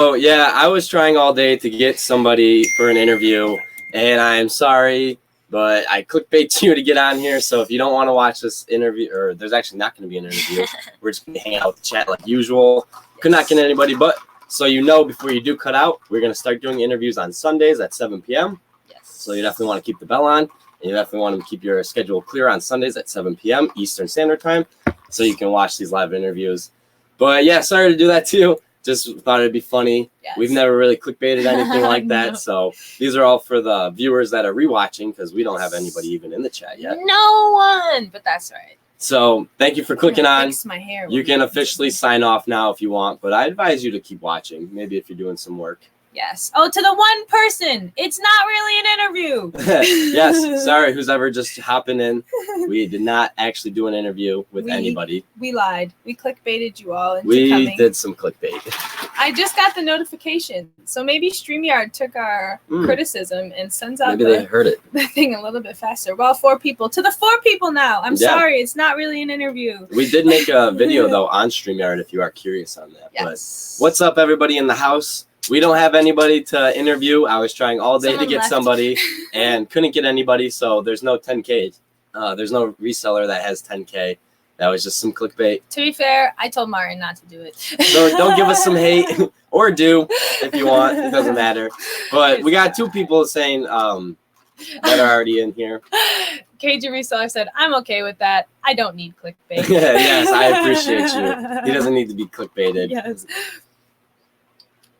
So yeah, I was trying all day to get somebody for an interview, and I'm sorry, but I clickbait you to get on here. So if you don't want to watch this interview, or there's actually not going to be an interview, we're just going to hang out with the chat like usual. Could not get anybody, but so you know, before you do cut out, we're going to start doing interviews on Sundays at 7 p.m. Yes. So you definitely want to keep the bell on, and you definitely want to keep your schedule clear on Sundays at 7 p.m. Eastern Standard Time, so you can watch these live interviews. But yeah, sorry to do that too. Just thought it'd be funny. Yes. We've never really clickbaited anything like that. No. So these are all for the viewers that are rewatching, because we don't have anybody even in the chat yet. No one, but that's right. So thank you for clicking on. Fix my hair. You can officially sign off now if you want, but I advise you to keep watching. Maybe if you're doing some work. Yes. Oh, to the one person, it's not really an interview. Yes. Sorry, who's ever just hopping in. We did not actually do an interview with anybody. We lied. We clickbaited you all into We coming. did some clickbait. I just got the notification. So maybe StreamYard took our criticism and sends out Maybe they heard it. the thing a little bit faster. Well, 4 people. To the 4 people now. I'm Yeah. sorry. It's not really an interview. We did make a video, though, on StreamYard if you are curious on that. Yes. But what's up, everybody in the house? We don't have anybody to interview. I was trying all day Someone to get left. somebody and couldn't get anybody, so there's no 10K. There's no reseller that has 10K. That was just some clickbait. To be fair, I told Martin not to do it. So don't give us some hate, or do if you want. It doesn't matter. But we got 2 people saying that are already in here. KJ Reseller said, I'm okay with that. I don't need clickbait. Yes, I appreciate you. He doesn't need to be clickbaited. Yes.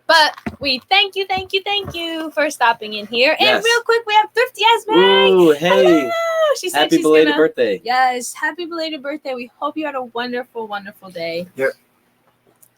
But we thank you for stopping in here. And Yes. real quick, we have Thrifty Esme. Ooh, hey. Hello. She said Happy she's belated gonna, birthday. Yes, happy belated birthday. We hope you had a wonderful, wonderful day. Here.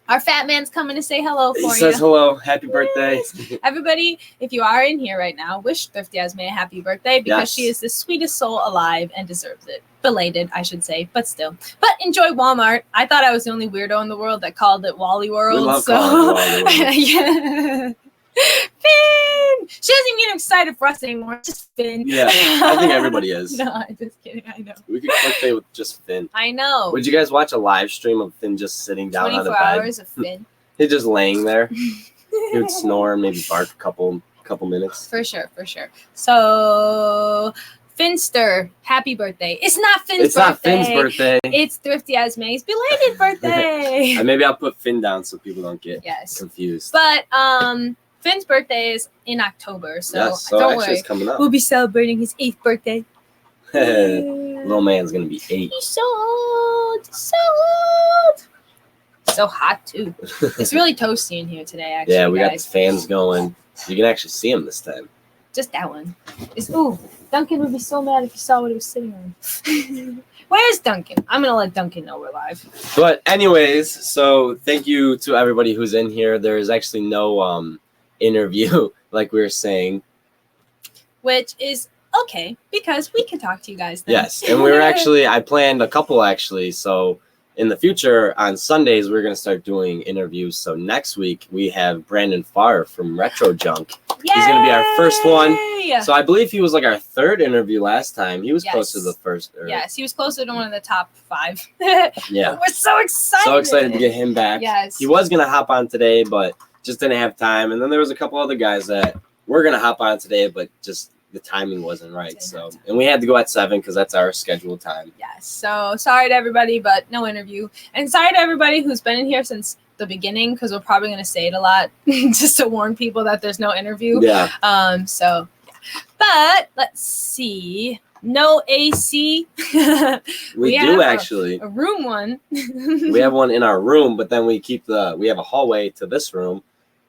Our fat man's coming to say hello He for says you. hello. Happy birthday. Everybody, if you are in here right now, wish Thrifty Esme a happy birthday because Yes. she is the sweetest soul alive and deserves it. Belated, I should say, but still. But enjoy Walmart. I thought I was the only weirdo in the world that called it Wally World. We love so calling it Wally World. yeah. Finn! She doesn't even get excited for us anymore. It's just Finn. Yeah, I think everybody is. No, I'm just kidding. I know. We could clickbait with just Finn. I know. Would you guys watch a live stream of Finn just sitting down on the 24 bed? hours of Finn. He's just laying there. He would snore and maybe bark a couple minutes. For sure, for sure. So, Finster, happy birthday. It's not Finn's birthday. It's not Finn's birthday. It's Thrifty Esme's belated birthday. Maybe I'll put Finn down so people don't get Yes. confused. But Finn's birthday is in October, so, Yes, so don't actually worry. it's coming up. We'll be celebrating his 8th birthday. Little man's gonna be 8. He's so old. So old. So hot too. It's really toasty in here today, actually. Yeah, we got the guys. fans going. You can actually see him this time. Just that one. Ooh, Duncan would be so mad if he saw what he was sitting on. Where's Duncan? I'm gonna let Duncan know we're live. But anyways, so thank you to everybody who's in here. There is actually no interview, like we were saying. Which is okay, because we can talk to you guys then. Yes, and we were actually, I planned a couple actually. So in the future, on Sundays, we're going to start doing interviews. So next week, we have Brandon Farr from Retro Junk. Yay! He's going to be our first one. So I believe he was like our 3rd interview last time. He was Yes. close to the first. Yes, he was closer to one of the top 5. Yeah. We're so excited. So excited to get him back. Yes. He was going to hop on today, but just didn't have time. And then there was a couple other guys that were going to hop on today, but just the timing wasn't right. So, and we had to go at 7 because that's our scheduled time. Yes. So sorry to everybody, but no interview. And sorry to everybody who's been in here since the beginning, because we're probably going to say it a lot just to warn people that there's no interview. Yeah. So, but let's see. No AC. We have do actually. a room one. We have one in our room, but then we have a hallway to this room.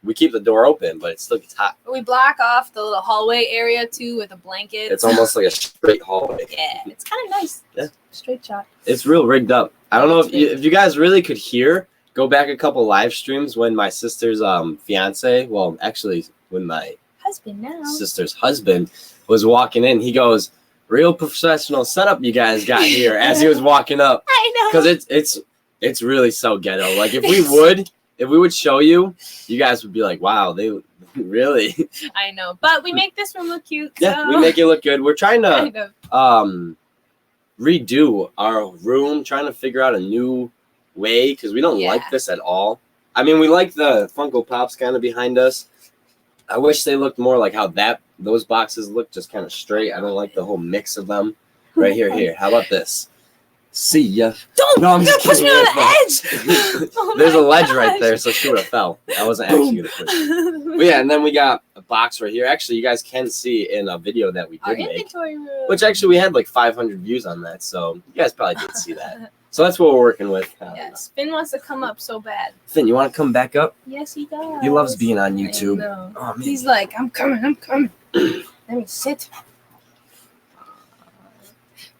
We keep the door open, but it still gets hot. We block off the little hallway area too with a blanket. It's almost like a straight hallway. Yeah, it's kind of nice. Yeah. Straight shot. It's real rigged up. I don't know if you guys really could hear. Go back a couple live streams when my sister's fiance, well, actually when my Husband now. sister's husband was walking in. He goes, "Real professional setup you guys got here," as he was walking up. I know. Because it's really so ghetto. Like if we would show you, you guys would be like, "Wow, they really." I know, but we make this room look cute. Yeah, so. we make it look good. We're trying Kind to of. redo our room, trying to figure out a new way because we don't Yeah. like this at all. I mean, we like the Funko Pops kind of behind us. I wish they looked more like how those boxes look, just kind of straight. I don't like the whole mix of them. Right here, here. How about this? See ya. Don't push me on the edge. Oh There's a my ledge right gosh. there, so she would have fell. I wasn't actually gonna push it. But yeah, and then we got a box right here. Actually, you guys can see in a video that we Our did make, inventory room. which actually we had like 500 views on that, so you guys probably did see that. So that's what we're working with. Yes, Finn wants to come up so bad. Finn, you want to come back up? Yes, he does. He loves being on I YouTube. know. Oh man. He's like, I'm coming. Let me sit.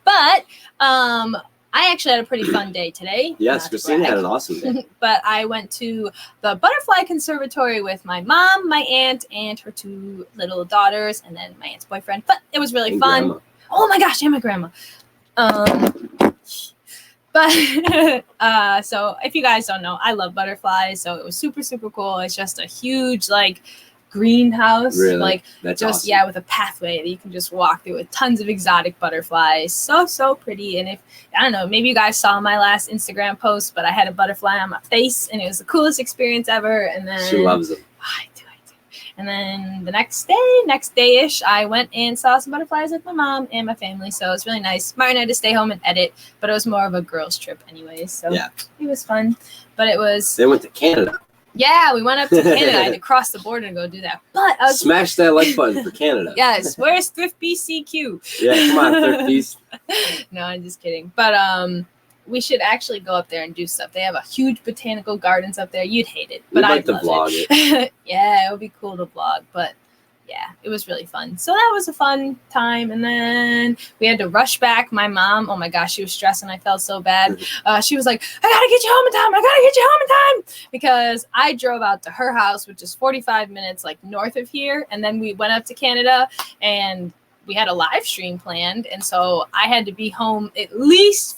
But I actually had a pretty fun day today. Yes, Not to Christina had brag. an awesome day. But I went to the Butterfly Conservatory with my mom, my aunt, and her 2 little daughters, and then my aunt's boyfriend. But it was really And fun. grandma. Oh my gosh, and my grandma. But so if you guys don't know, I love butterflies, so it was super, super cool. It's just a huge like greenhouse, Really? like That's just awesome. yeah, with a pathway that you can just walk through with tons of exotic butterflies. So pretty. And if I don't know, maybe you guys saw my last Instagram post, but I had a butterfly on my face, and it was the coolest experience ever. And then She loves them. I do. And then the next day-ish, I went and saw some butterflies with my mom and my family. So it was really nice. Martin had to stay home and edit, but it was more of a girls' trip anyway. So Yeah. It was fun. But it was, They went to Canada. yeah, we went up to Canada. I had to cross the border to go do that. But I was, Smash that like button for Canada. yes, where's Thrift BCQ? Yeah, come on, Thrifties. No, I'm just kidding. But we should actually go up there and do stuff. They have a huge botanical gardens up there. You'd hate it, but We'd like I'd to love vlog it. Yeah, it would be cool to vlog, but yeah, it was really fun. So that was a fun time. And then we had to rush back. My mom, oh my gosh, she was stressing. I felt so bad. She was like, I gotta get you home in time. I gotta get you home in time. Because I drove out to her house, which is 45 minutes like north of here. And then we went up to Canada, and we had a live stream planned. And so I had to be home at least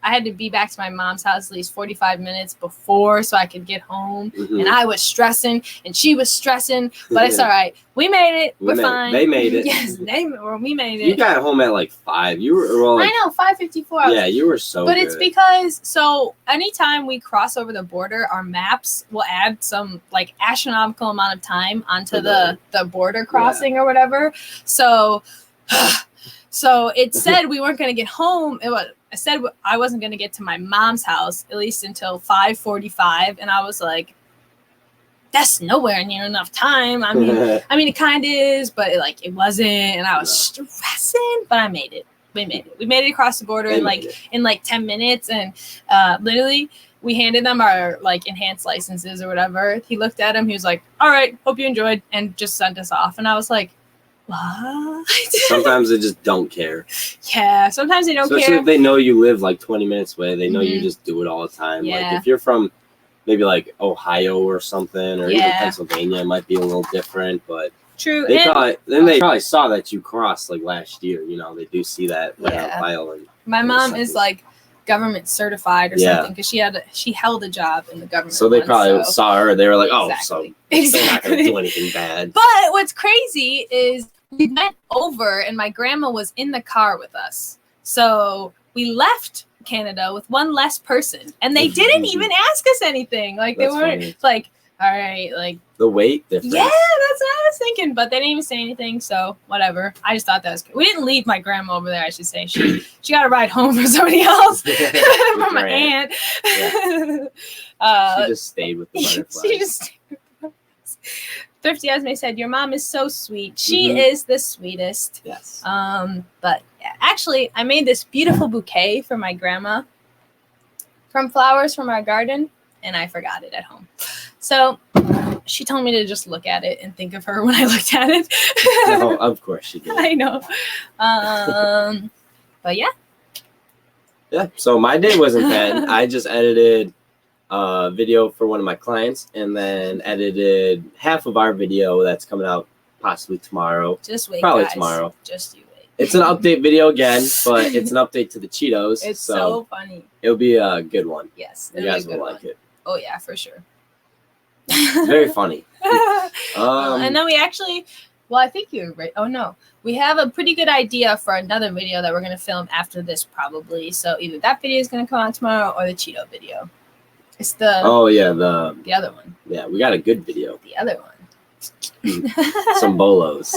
I had to be back to my mom's house at least 45 minutes before so I could get home. Mhm. And I was stressing, and she was stressing, but it's all right. We made it. We're fine. They made it. Yes, we made it. You got home at like 5. You were well, like, I know, 5:54. yeah, you were so But good. it's because, so anytime we cross over the border, our maps will add some like astronomical amount of time onto For the border crossing or whatever. So, so it said we weren't going to get home. I said I wasn't going to get to my mom's house at least until 5:45, and I was like, that's nowhere near enough time. I mean, it kind of is, but it wasn't, and I was stressing, but I made it. We made it. We made it across the border in like 10 minutes, and literally we handed them our like enhanced licenses or whatever. He looked at them. He was like, all right, hope you enjoyed, and just sent us off. And I was like, what? Sometimes they just don't care. Yeah, sometimes they don't Especially care. if they know you live like 20 minutes away. They know you Mhm. just do it all the time. Yeah. Like if you're from maybe like Ohio or something, or even Yeah. Pennsylvania, it might be a little different. But True. they and probably saw that you crossed like last year. You know, they do see that right on Yeah. file. And my mom is like government certified or Yeah. something because she held a job in the government. so they once, probably so- saw her. They were like, oh, Exactly. so they're not going to do anything bad. But what's crazy is we went over and my grandma was in the car with us. So we left Canada with one less person, and they didn't even ask us anything. Like That's they weren't funny. like, all right, like The weight difference. yeah, that's what I was thinking. But they didn't even say anything, so whatever. I just thought that was good. We didn't leave my grandma over there, I should say. She got a ride home for somebody else. From my your aunt. She just stayed with the butterflies. She just Thrifty Esme said, your mom is so sweet. She Mhm. is the sweetest. Yes. But yeah, actually I made this beautiful bouquet for my grandma from flowers from our garden, and I forgot it at home. So she told me to just look at it and think of her when I looked at it. Oh, of course she did. I know. But yeah. Yeah. So my day wasn't bad. I just edited a video for one of my clients, and then edited half of our video that's coming out possibly tomorrow. Just wait, Probably guys. tomorrow. Just you wait. It's an update video again, but it's an update to the Cheetos. It's so funny. it'll be a good one. Yes. You it'll be a guys good will like one. it. Oh yeah, for sure. It's very funny. And then we actually, well, I think you're right. Oh no, we have a pretty good idea for another video that we're gonna film after this probably. So either that video is gonna come out tomorrow or the Cheeto video. It's the Oh yeah, the other one. yeah, we got a good video. The other one. Some bolos.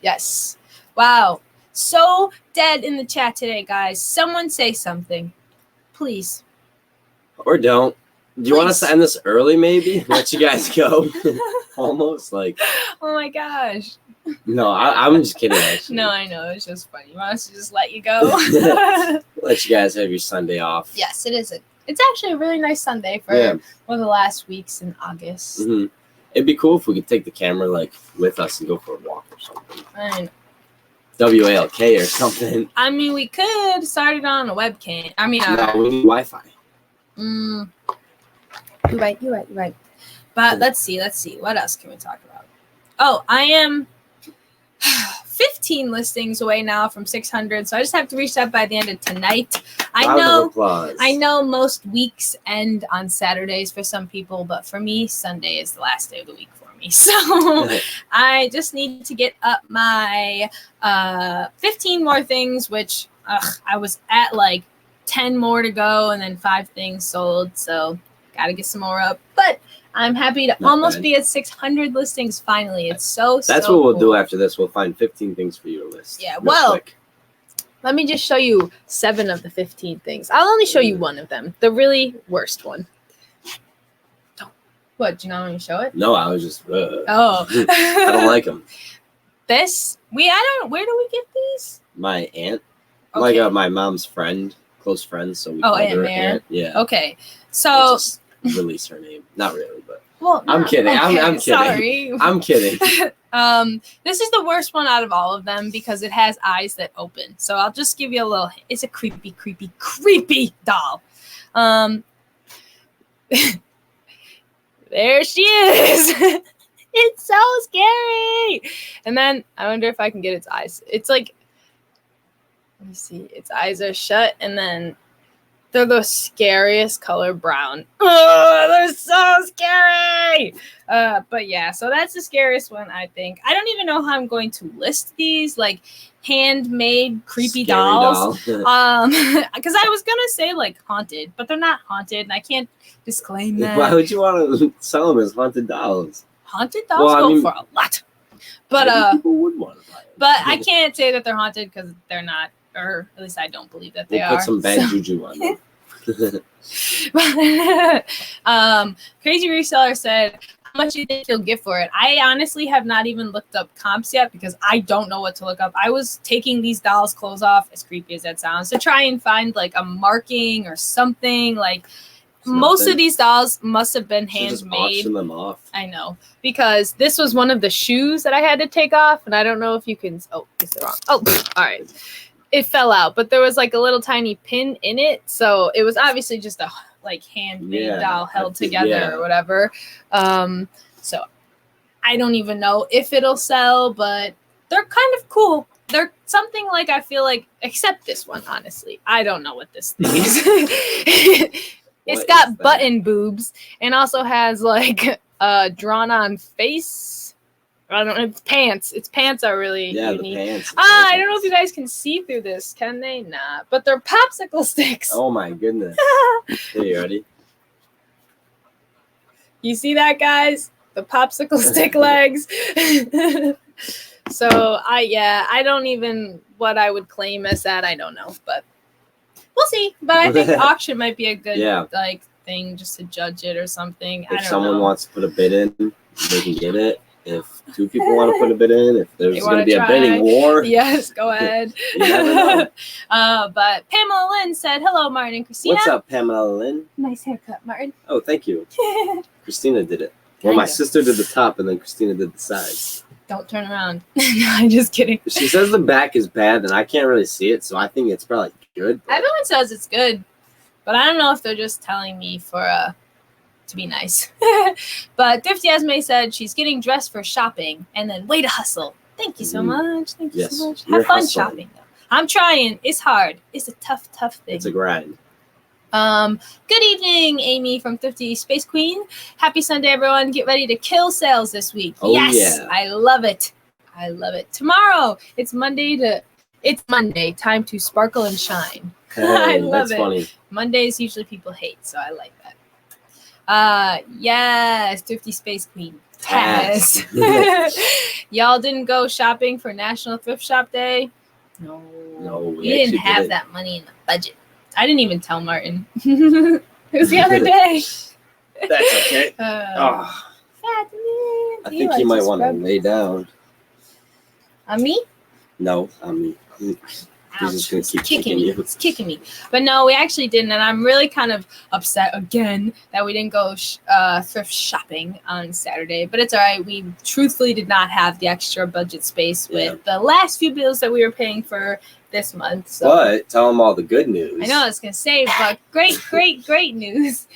Yes. Wow. So dead in the chat today, guys. Someone say something, please. Or don't. Do you want us to Please. end this early? Maybe let you guys go. Almost like. Oh my gosh. No, I'm just kidding. Actually. No, I know. It's just funny. You want us to just let you go? Let you guys have your Sunday off. Yes, it is. It's actually a really nice Sunday for one of the last weeks in August. Mm-hmm. It'd be cool if we could take the camera like with us and go for a walk or something. I know. WALK or something. I mean, we could start it on a webcam. I mean, no, we need Wi-Fi. You're right. But let's see. What else can we talk about? Oh, I am 15 listings away now from 600, so I just have to reach that by the end of tonight. I know most weeks end on Saturdays for some people, but for me, Sunday is the last day of the week for me. So I just need to get up my 15 more things, which I was at like 10 more to go and then 5 things sold. So got to get some more up. But I'm happy to almost be at 600 listings finally. It's That's what we'll do after this. We'll find 15 things for you to list. Yeah, well, quick. Let me just show you 7 of the 15 things. I'll only show you one of them, the really worst one. What, do you not want me to show it? No, I was just, Oh. I don't like them. Where do we get these? My aunt, Okay. like my mom's friend, close friends, so we Oh, call Aunt her Mare? Aunt. Yeah. Okay, so... Just release her name. Not really, but... Well, I'm kidding. Okay, I'm kidding. Sorry. I'm kidding. This is the worst one out of all of them because it has eyes that open. So I'll just give you a little. It's a creepy doll. There she is. It's so scary. And then I wonder if I can get its eyes. It's like, let me see. Its eyes are shut, and then they're the scariest color, brown. Oh, they're so scary. But yeah, so that's the scariest one, I think. I don't even know how I'm going to list these, like handmade creepy dolls. Because I was gonna say like haunted, but they're not haunted, and I can't disclaim that. Why would you want to sell them as haunted dolls? Haunted dolls go for a lot. But people would want to buy them. But I can't say that they're haunted because they're not. Or at least I don't believe that they are. Put some bad juju on them. Crazy Reseller said, how much do you think you'll get for it? I honestly have not even looked up comps yet because I don't know what to look up. I was taking these dolls' clothes off, as creepy as that sounds, to try and find like a marking or something. Like most of these dolls must have been handmade. Just auction them off. I know, because this was one of the shoes that I had to take off, and I don't know if you can. Oh, is it wrong? Oh, all right. It fell out, but there was like a little tiny pin in it, so it was obviously just a like handmade doll held together or whatever. So I don't even know if it'll sell, but they're kind of cool. They're something like I feel like, except this one, honestly. I don't know what this thing is. It's got button boobs and also has like a drawn on face. I don't know. Its pants are really unique. The pants. I don't know if you guys can see through this. Can they? Nah. But they're popsicle sticks. Oh my goodness. Are you ready? You see that, guys? The popsicle stick legs. So I don't even what I would claim as that. I don't know, but we'll see. But I think auction might be a good like thing just to judge it or something. If someone wants to put a bid in, they can get it. If 2 people want to put a bid in, if there's going to be a bidding war, yes, go ahead. You never know. But Pamela Lynn said, "Hello, Martin and Christina." What's up, Pamela Lynn? Nice haircut, Martin. Oh, thank you. Christina did it. Well, my sister did the top, and then Christina did the sides. Don't turn around. No, I'm just kidding. She says the back is bad, and I can't really see it, so I think it's probably good. Everyone says it's good, but I don't know if they're just telling me for to be nice. But Thrifty Esme said she's getting dressed for shopping and then way to hustle. Thank you so much. Thank you so much. Have fun shopping though. I'm trying. It's hard. It's a tough thing. It's a grind. Good evening, Amy from Thrifty Space Queen. Happy Sunday, everyone. Get ready to kill sales this week. Oh, yes, yeah. I love it. I love it. Tomorrow, it's Monday. Time to sparkle and shine. Hey, I love that's it. Funny. Mondays usually people hate, so I like that. Yes, Thrifty Space Queen. Yes. Y'all didn't go shopping for National Thrift Shop Day? No. No, we We didn't actually have didn't. that money in the budget. I didn't even tell Martin. It was the other day. That's okay. Fat man, I do think I you might just want to rub- lay down. On me? No, I mean, he's just gonna It's keep kicking kicking me. you. It's kicking me. But no, we actually didn't, and I'm really kind of upset again that we didn't go thrift shopping on Saturday. But it's all right. We truthfully did not have the extra budget space with the last few bills that we were paying for this month. So. But tell them all the good news. I know I was gonna say, but great news.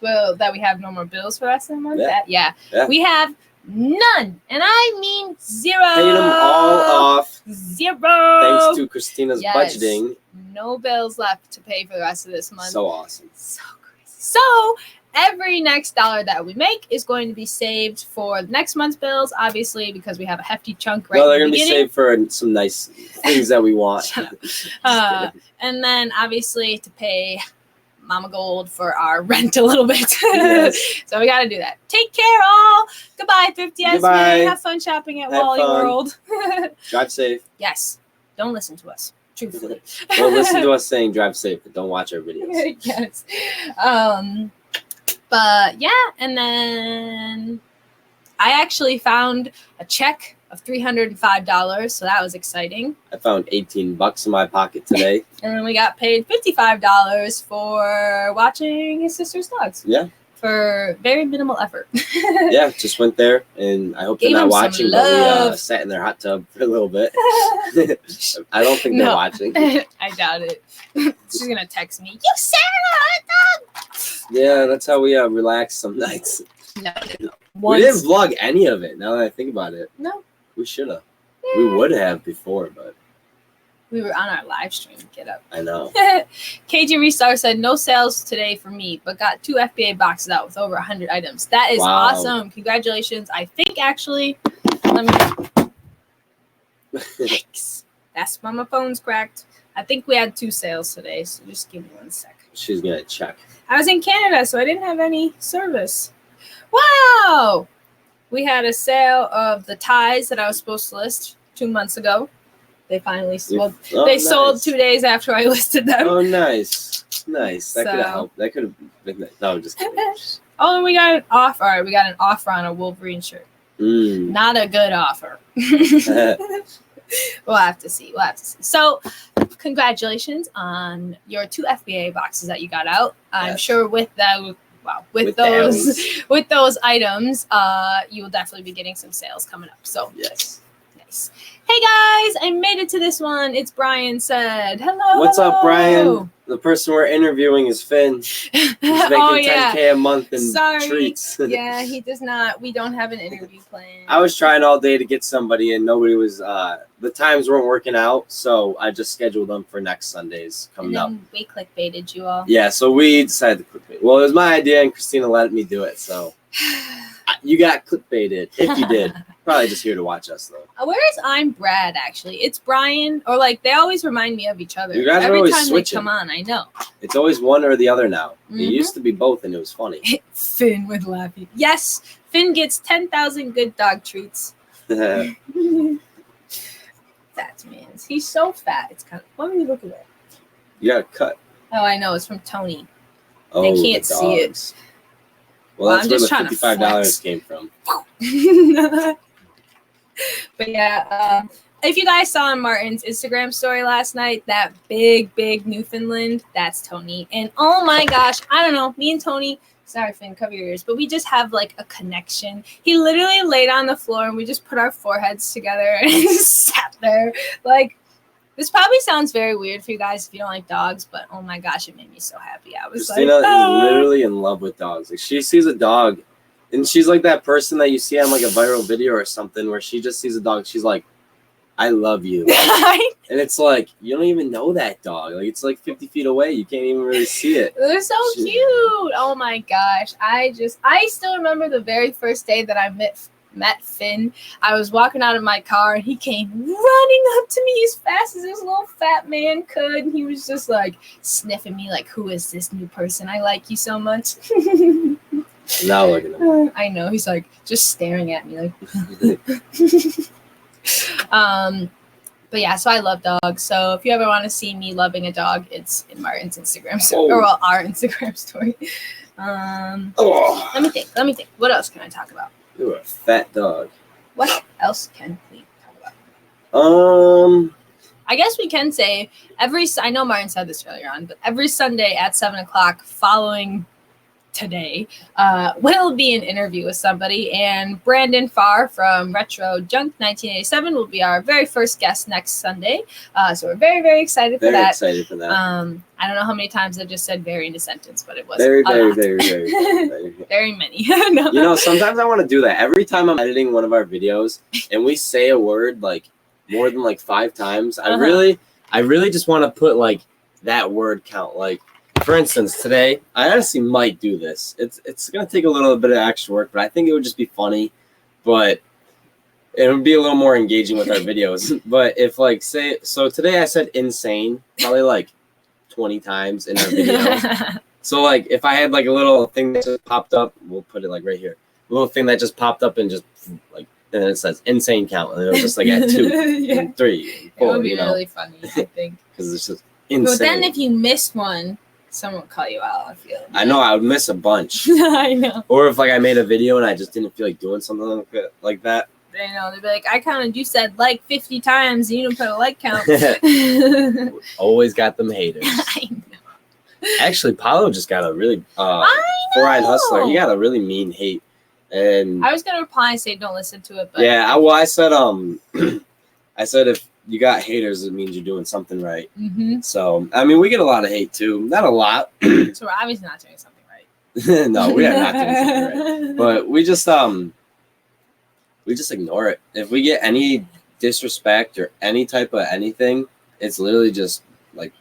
Well, that we have no more bills for the rest of the month. Yeah. We have none, and I mean zero. Paying them all off. Zero. Thanks to Christina's Yes. budgeting. No bills left to pay for the rest of this month. So awesome. So crazy. So every next dollar that we make is going to be saved for next month's bills, obviously, because we have a hefty chunk right No, they're in the gonna be beginning. saved for some nice things that we want. Just kidding. And then obviously to pay Mama Gold for our rent a little bit. Yes. So we got to do that. Take care, all. Goodbye, Thrifty Esme. Goodbye. Have fun shopping at Have Wally fun. World. Drive safe. Yes. Don't listen to us. Truthfully. Don't listen to us saying drive safe, but don't watch our videos. Yes. But yeah, and then I actually found a check of $305, so that was exciting. I found $18 in my pocket today. And then we got paid $55 for watching his sister's dogs. Yeah. For very minimal effort. Yeah, just went there, and I hope Gave they're not him some watching, but we love. sat in their hot tub for a little bit. I don't think they're No. watching. I doubt it. She's gonna text me. You sat in a hot tub. Yeah, that's how we relax some nights. No. We didn't vlog any of it, now that I think about it. No. We should have. We would have before, but We were on our live stream. Get up. I know. KG Restar said no sales today for me, but got 2 FBA boxes out with over 100 items. That is Wow. awesome. Congratulations. I think actually, let me. Yikes. That's why my phone's cracked. I think we had 2 sales today, so just give me 1 sec. She's gonna check. I was in Canada, so I didn't have any service. Wow! We had a sale of the ties that I was supposed to list 2 months ago. They finally sold. Oh, They nice. sold 2 days after I listed them. Oh, nice. Nice. That could have So- helped. That could have been nice. No, just kidding. Oh, and we got an offer. All right, we got an offer on a Wolverine shirt. Mm. Not a good offer. We'll have to see. So, congratulations on your 2 FBA boxes that you got out. I'm Yes. sure with that, with those items, you will definitely be getting some sales coming up. So, Yes. nice. Hey guys, I made it to this one. It's Brian said. Hello. What's up, hello. Brian? The person we're interviewing is Finn. He's making Oh yeah. $10K a month in Sorry. treats. Yeah, he does not. We don't have an interview plan. I was trying all day to get somebody, and nobody was. The times weren't working out, so I just scheduled them for next Sundays coming and up. then we clickbaited you all. Yeah, so we decided to clickbait. Well, it was my idea, and Christina let me do it. So you got clickbaited. If you did, probably just here to watch us though. Where is I'm Brad actually? It's Brian, or like they always remind me of each other. You guys are every always time switching. they come on. I know. It's always one or the other now. It Mhm. used to be both, and it was funny. Finn with laughing. Yes, Finn gets 10,000 good dog treats. Fat man. He's so fat. It's kind of. Let me look at it. You got a cut. Oh, I know. It's from Tony. Oh, They can't the see it. dogs. Well, Well, I'm that's just where trying the to $55 flex. came from. But yeah, if you guys saw on Martin's Instagram story last night, that big Newfoundland, that's Tony. And oh my gosh, I don't know, me and Tony, sorry Finn, cover your ears, but we just have like a connection. He literally laid on the floor and we just put our foreheads together and just sat there. Like, this probably sounds very weird for you guys if you don't like dogs, but oh my gosh, it made me so happy. I was Christina like, oh. is literally in love with dogs. Like, she sees a dog, and she's like that person that you see on like a viral video or something where she just sees a dog. She's like, I love you. And it's like, you don't even know that dog. Like, it's like 50 feet away. You can't even really see it. They're so She- cute. Oh my gosh. I still remember the very first day that I met Finn, I was walking out of my car and he came running up to me as fast as this little fat man could. And he was just like sniffing me like, who is this new person? I like you so much. Now look at him. I know. He's like just staring at me like. But yeah, so I love dogs. So if you ever want to see me loving a dog, it's in Martin's Instagram story, or well, our Instagram story. Let me think. What else can I talk about? You're a fat dog. What else can we talk about? I guess we can say I know Martin said this earlier on, but every Sunday at 7:00 following today will be an interview with somebody, and Brandon Farr from Retro Junk 1987 will be our very first guest next Sunday. So we're very, very excited for that. Very excited for that. I don't know how many times I just said very in a sentence, but it was very very many. No. You know, sometimes I want to do that. Every time I'm editing one of our videos and we say a word like more than like 5 times, I really just want to put like that word count. Like, for instance, today, I honestly might do this. It's going to take a little bit of extra work, but I think it would just be funny. But it would be a little more engaging with our videos. But if, like, so today I said insane probably, like, 20 times in our video. So, like, if I had, like, a little thing that just popped up, we'll put it, like, right here. A little thing that just popped up and just, like, and then it says insane count. And it was just, like, at 2 and 3 and 4, it would be really funny, I think. Because it's just insane. But then if you missed one, someone will call you out, I feel. I know, I would miss a bunch. I know. Or if, like, I made a video and I just didn't feel like doing something like that. I know. They'd be like, I counted, you said like 50 times, and you didn't put a like count. Always got them haters. I know. Actually, Paulo just got a really, Four-Eyed Hustler, he got a really mean hate. And I was going to reply and say don't listen to it, but. Yeah, I said, I said if you got haters, it means you're doing something right. Mm-hmm. So, I mean, we get a lot of hate, too. Not a lot. So we're obviously not doing something right. No, we are not doing something right. But we just ignore it. If we get any disrespect or any type of anything, it's literally just, like,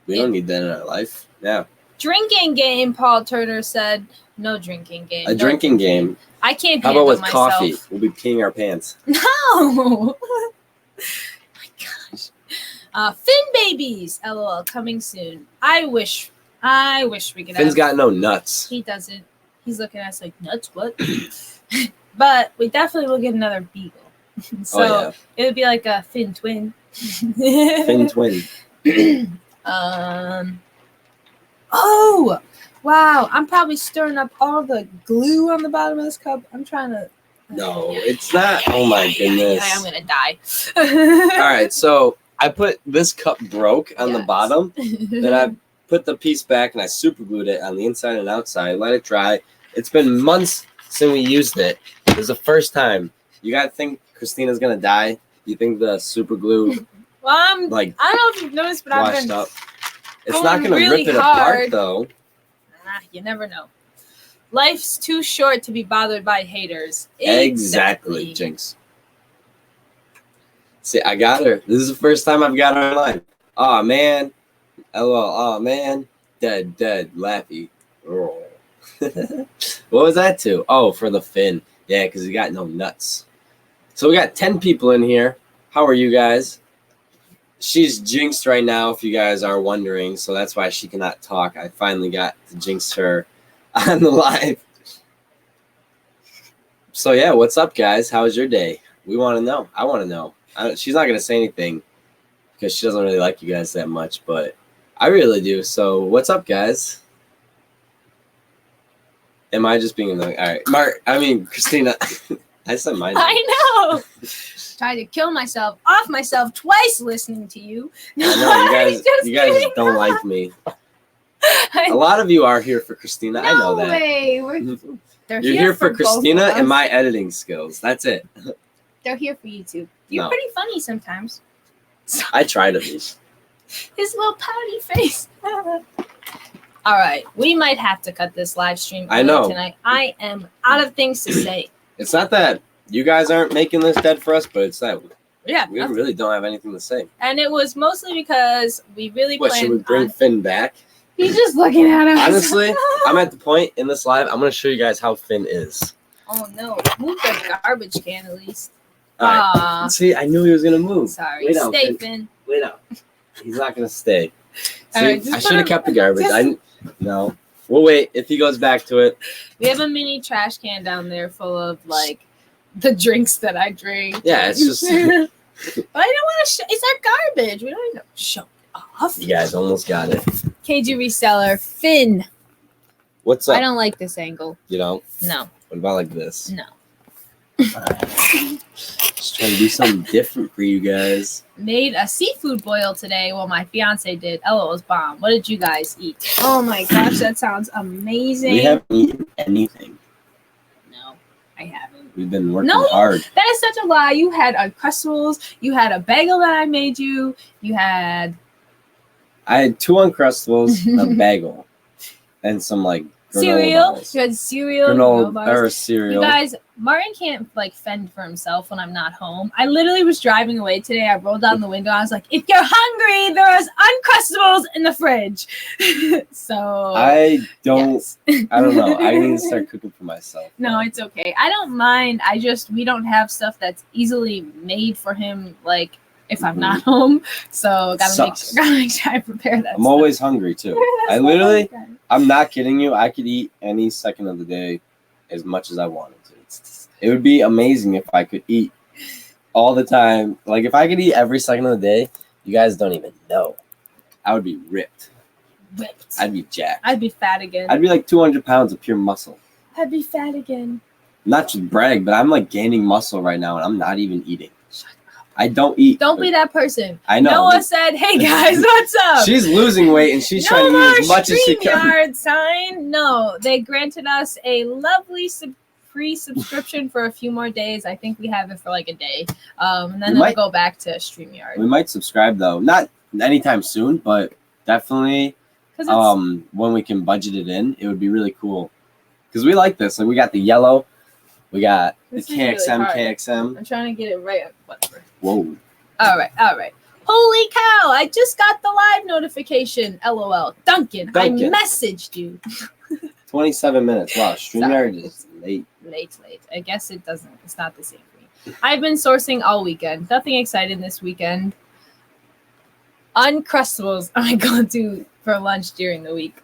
we don't need that in our life. Yeah. Drinking game, Paul Turner said. No drinking game. A drinking game. I can't handle myself. How about with coffee? We'll be peeing our pants. No! Finn babies, LOL, coming soon. I wish we could. Finn's got no nuts. He doesn't. He's looking at us like, nuts, what? But we definitely will get another beagle. So it would be like a Finn twin. Finn twin. Oh, wow. I'm probably stirring up all the glue on the bottom of this cup. I'm trying to. No, it's not. Oh my goodness. I'm going to die. All right, so I put this cup broke on the bottom. Then I put the piece back and I super glued it on the inside and outside. Let it dry. It's been months since we used it. It was the first time. You got to think Christina's going to die. You think the super glue, well, I don't know if you've noticed, but I've been up. It's not going to really rip it apart, though. You never know. Life's too short to be bothered by haters. Exactly, Jinx. See, I got her. This is the first time I've got her online. Aw, man. LOL. Aw, man. Dead. Laughy. Oh. What was that to? Oh, for the Finn. Yeah, because he got no nuts. So we got 10 people in here. How are you guys? She's jinxed right now, if you guys are wondering. So that's why she cannot talk. I finally got to jinx her on the live. So yeah, what's up, guys? How was your day? We want to know. I want to know. She's not going to say anything because she doesn't really like you guys that much, but I really do. So what's up, guys? Am I just being annoying? All right. Christina. I said my name. I know. Tried to kill myself twice listening to you. I know. You guys don't like me. A lot of you are here for Christina. I know that. No way. You're here for Christina and my editing skills. That's it. They're here for you too. You're pretty funny sometimes. I try to be. His little pouty face. All right, we might have to cut this live stream tonight. I am out of things to say. It's not that you guys aren't making this dead for us, but it's that we really don't have anything to say. And it was mostly because we really planned. Should we bring Finn back? He's just looking at us. Honestly, I'm at the point in this live, I'm going to show you guys how Finn is. Oh, no. Move the garbage can at least. All right. See, I knew he was gonna move. Sorry. Lay down, Stay, Finn. Finn. Lay down. He's not gonna stay. See, All right, just I put should have him- kept the garbage. just- No. We'll wait if he goes back to it. We have a mini trash can down there full of like the drinks that I drink. Yeah, it's just. But I don't want to. It's our garbage. We don't even show it off. You guys almost got it. KG Reseller, Finn. What's up? I don't like this angle. You know. No. What about like this? No. Just trying to do something different for you guys. Made a seafood boil today. Well, my fiance did. Ella was bomb. What did you guys eat? Oh my gosh, that sounds amazing. We haven't eaten anything. No, I haven't. We've been working No, hard. That is such a lie. You had Uncrustables. You had a bagel that I made you. You had. I had 2 Uncrustables, a bagel, and some like granola Cereal. bars. You had cereal. granola bars. Granola or You cereal. guys, Martin can't like fend for himself when I'm not home. I literally was driving away today. I rolled down the window. I was like, "If you're hungry, there's Uncrustables in the fridge." So I don't. yes. I don't know. I need to start cooking for myself. No, it's okay. I don't mind. We don't have stuff that's easily made for him. Like if I'm not home, so gotta make sure I prepare that. I'm always hungry too. I That's literally. okay. I'm not kidding you. I could eat any second of the day as much as I wanted to. It would be amazing if I could eat all the time. Like if I could eat every second of the day, you guys don't even know. I would be ripped. Whipped. I'd be jacked. I'd be fat again. I'd be like 200 pounds of pure muscle. I'd be fat again. Not to brag, but I'm like gaining muscle right now and I'm not even eating. I don't eat. Don't be that person. I know. Noah said, "Hey guys, what's up?" She's losing weight and she's no trying to more eat as much as she can. StreamYard sign. No, they granted us a lovely free subscription for a few more days. I think we have it for like a day, and then we'll go back to StreamYard. We might subscribe though, not anytime soon, but definitely when we can budget it in, it would be really cool because we like this. Like we got the yellow, we got This the is really KXM, hard. KXM. I'm trying to get it right. Whatever. Whoa. All right. Holy cow! I just got the live notification. LOL. Duncan. I messaged you. 27 minutes. Wow, StreamYard is late. Late. I guess it doesn't. It's not the same for me. I've been sourcing all weekend. Nothing exciting this weekend. Uncrustables I'm going to for lunch during the week.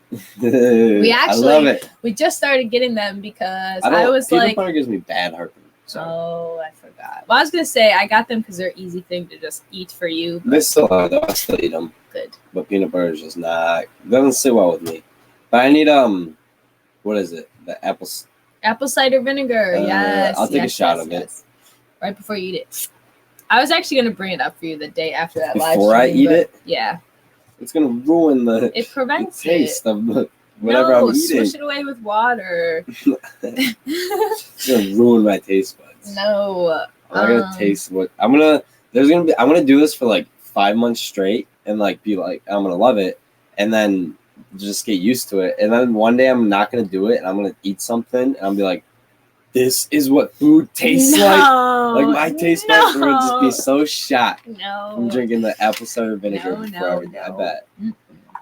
We actually, I love it. We just started getting them because I was peanut like, butter gives me bad heartburn. So. Oh, I forgot. Well, I was gonna say I got them because they're easy thing to just eat for you. They still are though. I still eat them. Good. But peanut butter is just not. Doesn't sit well with me. But I need what is it? The apple cider vinegar. Yes. I'll take a shot of it right before you eat it. I was actually gonna bring it up for you the day after that live before I eat it. Yeah. It's gonna ruin It prevents the taste of whatever I'm eating. Swish it away with water. It's gonna ruin my taste buds. No. I'm not gonna taste what I'm gonna. I'm gonna do this for like 5 months straight and like be like I'm gonna love it and then just get used to it and then one day I'm not gonna do it and I'm gonna eat something and I'll be like, this is what food tastes like my taste buds would just be so shot from drinking the apple cider vinegar before everything. I bet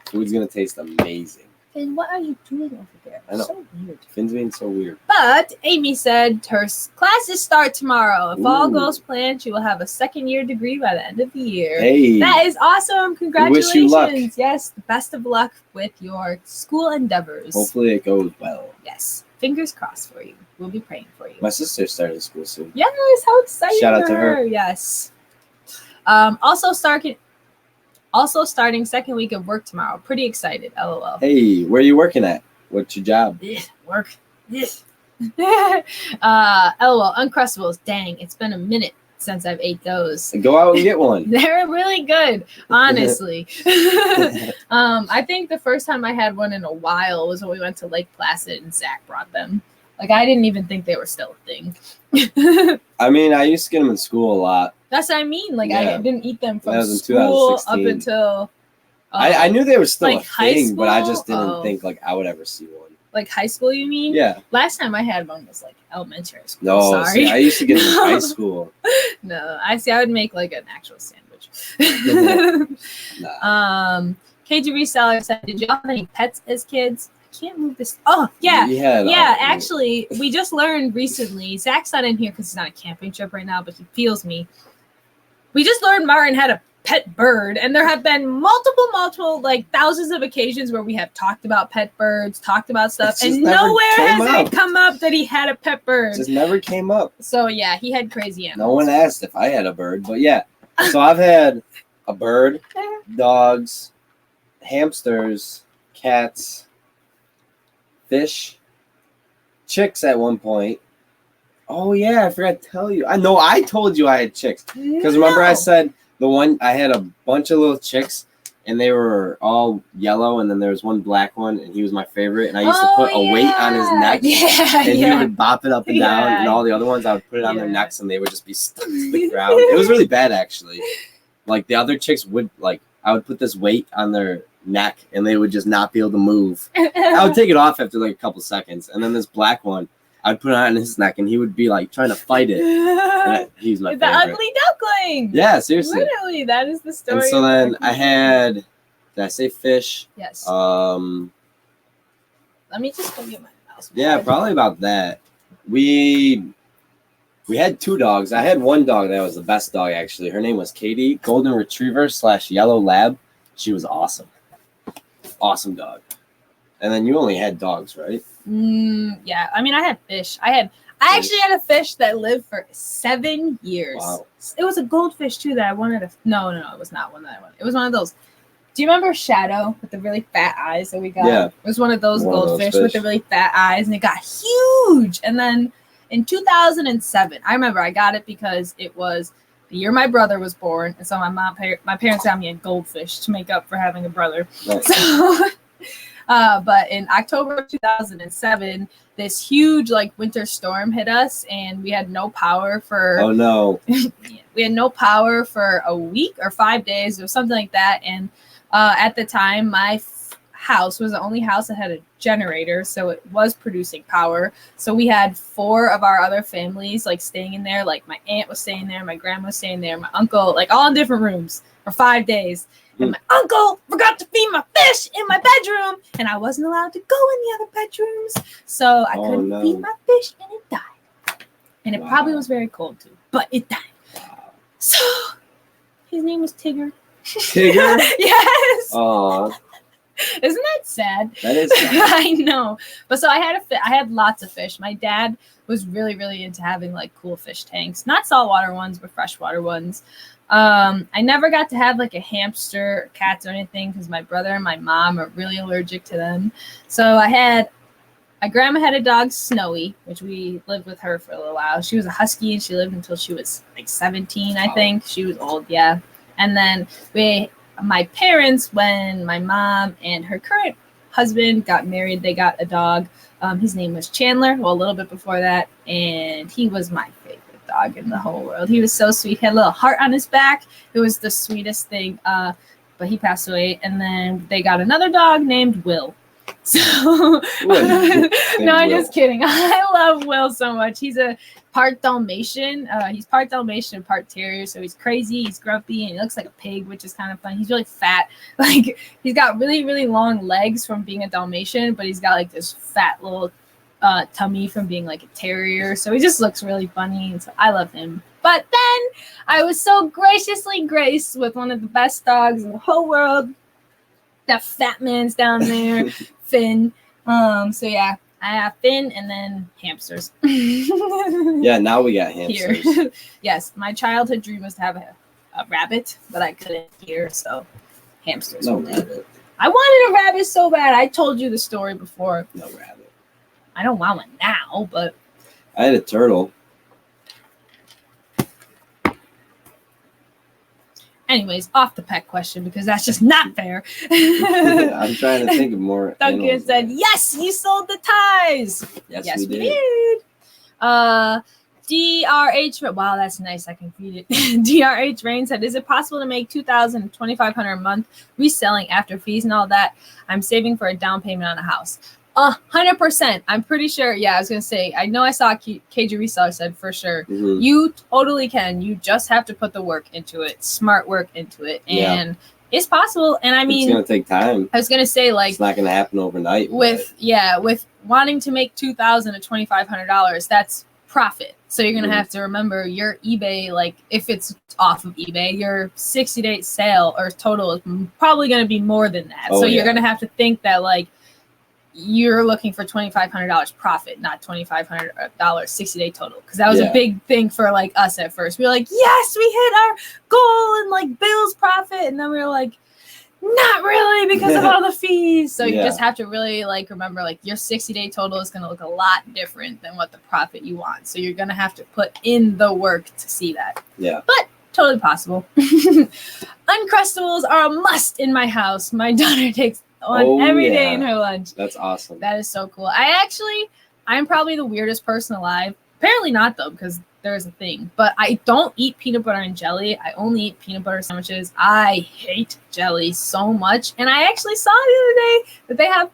food's gonna taste amazing. Finn, what are you doing over there? I know. So weird. Finn's being so weird. But Amy said her classes start tomorrow. If all goes planned, she will have a second-year degree by the end of the year. Hey, that is awesome! Congratulations! We wish you luck. Yes, best of luck with your school endeavors. Hopefully it goes well. Yes, fingers crossed for you. We'll be praying for you. My sister's starting school soon. Yes, how exciting! Shout out to her. Yes. Also starting second week of work tomorrow. Pretty excited. LOL. Hey, where are you working at? What's your job? Work. LOL. Uncrustables. Dang, it's been a minute since I've ate those. Go out and get one. They're really good, honestly. I think the first time I had one in a while was when we went to Lake Placid and Zach brought them. Like, I didn't even think they were still a thing. I mean, I used to get them in school a lot. That's what I mean. Like, I didn't eat them from was in school 2016. up until... I knew they were still like a high thing, but I school? just didn't think like I would ever see one. Like high school, you mean? Yeah. Last time I had one was like elementary school. No, Sorry. see, I used to get them in high school. No, I would make like an actual sandwich. Nah. KG Reseller said, did y'all have any pets as kids? can't move this. Oh, yeah. Yeah. Actually, we just learned recently. Zach's not in here because he's on a camping trip right now, but he feels me. We just learned Martin had a pet bird, and there have been multiple, like thousands of occasions where we have talked about pet birds, talked about stuff, and nowhere has it come up that he had a pet bird. It just never came up. So yeah, he had crazy animals. No one asked if I had a bird, but yeah. So I've had a bird, dogs, hamsters, cats, fish, chicks at one point. Oh yeah, I forgot to tell you. I know I told you I had chicks. Because remember I said I had a bunch of little chicks and they were all yellow and then there was one black one and he was my favorite and I used to put a weight on his neck and he would bop it up and down and all the other ones I would put it on their necks and they would just be stuck to the ground. It was really bad actually. Like the other chicks would I would put this weight on their neck and they would just not be able to move. I would take it off after like a couple seconds and then this black one I'd put it on his neck, and he would be like trying to fight it. He's my favorite. The ugly duckling. Yeah, seriously. Literally, that is the story. And so then I had. Did I say fish? Yes. Let me just go get my mouse. Yeah, probably about that. We had 2 dogs. I had one dog that was the best dog actually. Her name was Katie, golden retriever / yellow lab. She was awesome. Awesome dog. And then you only had dogs, right? Yeah, I mean, I had fish. I actually had a fish that lived for 7 years. Wow. It was a goldfish too that I wanted. No, it was not one that I wanted. It was one of those. Do you remember Shadow with the really fat eyes that we got? Yeah. It was one of those goldfish with the really fat eyes, and it got huge. And then in 2007, I remember I got it because it was the year my brother was born, and so my parents got me a goldfish to make up for having a brother. Nice. So. But in October of 2007, this huge winter storm hit us, and we had no power for. Oh no! We had no power for a week or 5 days or something like that. And at the time, my house was the only house that had a generator, so it was producing power. So we had 4 of our other families staying in there. Like my aunt was staying there, my grandma was staying there, my uncle, all in different rooms for 5 days. And my uncle forgot to feed my fish in my bedroom, and I wasn't allowed to go in the other bedrooms. So I couldn't feed my fish, and it died. And it probably was very cold, too. But it died. Wow. So his name was Tigger. Tigger? Yes. Aww. Isn't that sad? That is sad. I know. But so I had lots of fish. My dad was really, really into having cool fish tanks. Not saltwater ones, but freshwater ones. I never got to have a hamster or cats or anything because my brother and my mom are really allergic to them. So my grandma had a dog, Snowy, which we lived with her for a little while. She was a husky and she lived until she was 17, I think. She was old, yeah. And then my parents, when my mom and her current husband got married, they got a dog. His name was Chandler. Well, a little bit before that, and he was my favorite dog in the whole world. He was so sweet. He had a little heart on his back. It was the sweetest thing. But he passed away, and then they got another dog named Will. So no, I'm just kidding. I love Will so much. He's a part Dalmatian. He's part Dalmatian and part terrier, so he's crazy, he's grumpy, and he looks like a pig, which is kind of fun. He's really fat. He's got really, really long legs from being a Dalmatian, but he's got this fat little tummy from being a terrier. So he just looks really funny, and so I love him. But then I was so graciously graced with one of the best dogs in the whole world. That fat man's down there, Finn. So yeah, I have Finn and then hamsters. Yeah, now we got hamsters. Here. Yes, my childhood dream was to have a rabbit, but I couldn't here, so hamsters. No rabbit. I wanted a rabbit so bad. I told you the story before. No rabbit. I don't want one now, but I had a turtle. Anyways, off the pet question because that's just not fair. I'm trying to think of more. Duncan said, "Yes, you sold the ties." Yes, we did. DRH, wow, that's nice. I can read it. DRH Rain said, "Is it possible to make $2,000, $2,500 a month reselling after fees and all that? I'm saving for a down payment on a house." 100%. I'm pretty sure. Yeah, I was gonna say. I know I saw KG Reseller said for sure. You totally can. You just have to put the work into it, smart work into it, and It's possible. And I mean, it's gonna take time. I was gonna say, like, It's not gonna happen overnight. With wanting to make $2,000 to $2,500, that's profit. So you're gonna have to remember your eBay, like if it's off of eBay, your 60-day sale or total is probably gonna be more than that. So you're gonna have to think that like you're looking for $2,500 profit, not $2,500 60-day total, because that was a big thing for like us at first. We were like, yes, we hit our goal and like Bill's profit, and then we were like, not really, because of all the fees. So you just have to really like remember, like your 60-day total is going to look a lot different than what the profit you want. So you're going to have to put in the work to see that. Yeah, but totally possible. Uncrustables are a must in my house. My daughter takes one every day in her lunch. That's awesome. That is so cool. I'm probably the weirdest person alive. Apparently not, though, because there's a thing. But I don't eat peanut butter and jelly. I only eat peanut butter sandwiches. I hate jelly so much. And I actually saw the other day that they have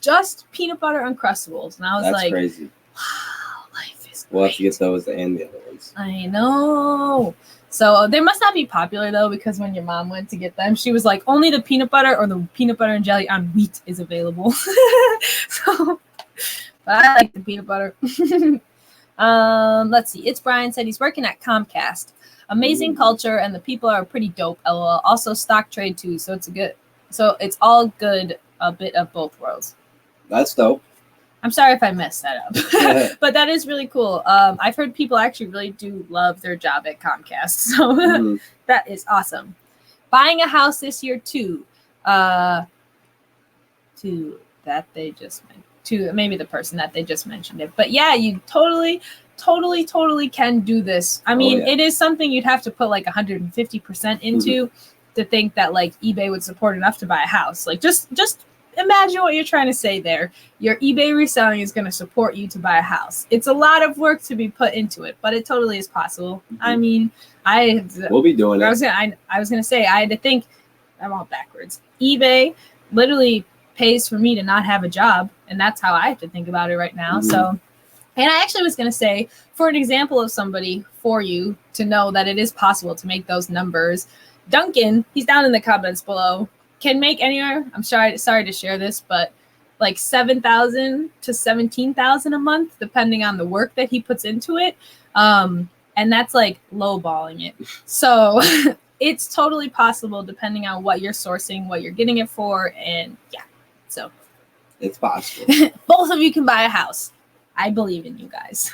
just peanut butter Uncrustables. And I was like, crazy. Wow, life is great. We'll have to get those and the other ones. I know. So they must not be popular, though, because when your mom went to get them, she was like, only the peanut butter or the peanut butter and jelly on wheat is available. So, but I like the peanut butter. Let's see. It's Brian said he's working at Comcast. Amazing culture, and the people are pretty dope. LOL. Also stock trade too, so it's all good. A bit of both worlds. That's dope. I'm sorry if I messed that up, but that is really cool. I've heard people actually really do love their job at Comcast, so that is awesome. Buying a house this year too. To that they just meant. To maybe the person that they just mentioned it. But yeah, you totally can do this. I mean, it is something you'd have to put like 150% into to think that like eBay would support enough to buy a house. Like just imagine what you're trying to say there. Your eBay reselling is going to support you to buy a house. It's a lot of work to be put into it, but it totally is possible. I mean, we'll be doing it. I was going to say, I had to think, I'm all backwards. eBay literally pays for me to not have a job, and that's how I have to think about it right now. So, and I actually was going to say, for an example of somebody for you to know that it is possible to make those numbers, Duncan, he's down in the comments below, can make anywhere, I'm sorry to share this, but like $7,000 to $17,000 a month, depending on the work that he puts into it. And that's like lowballing it. So it's totally possible depending on what you're sourcing, what you're getting it for, and yeah. So it's possible. Both of you can buy a house. I believe in you guys.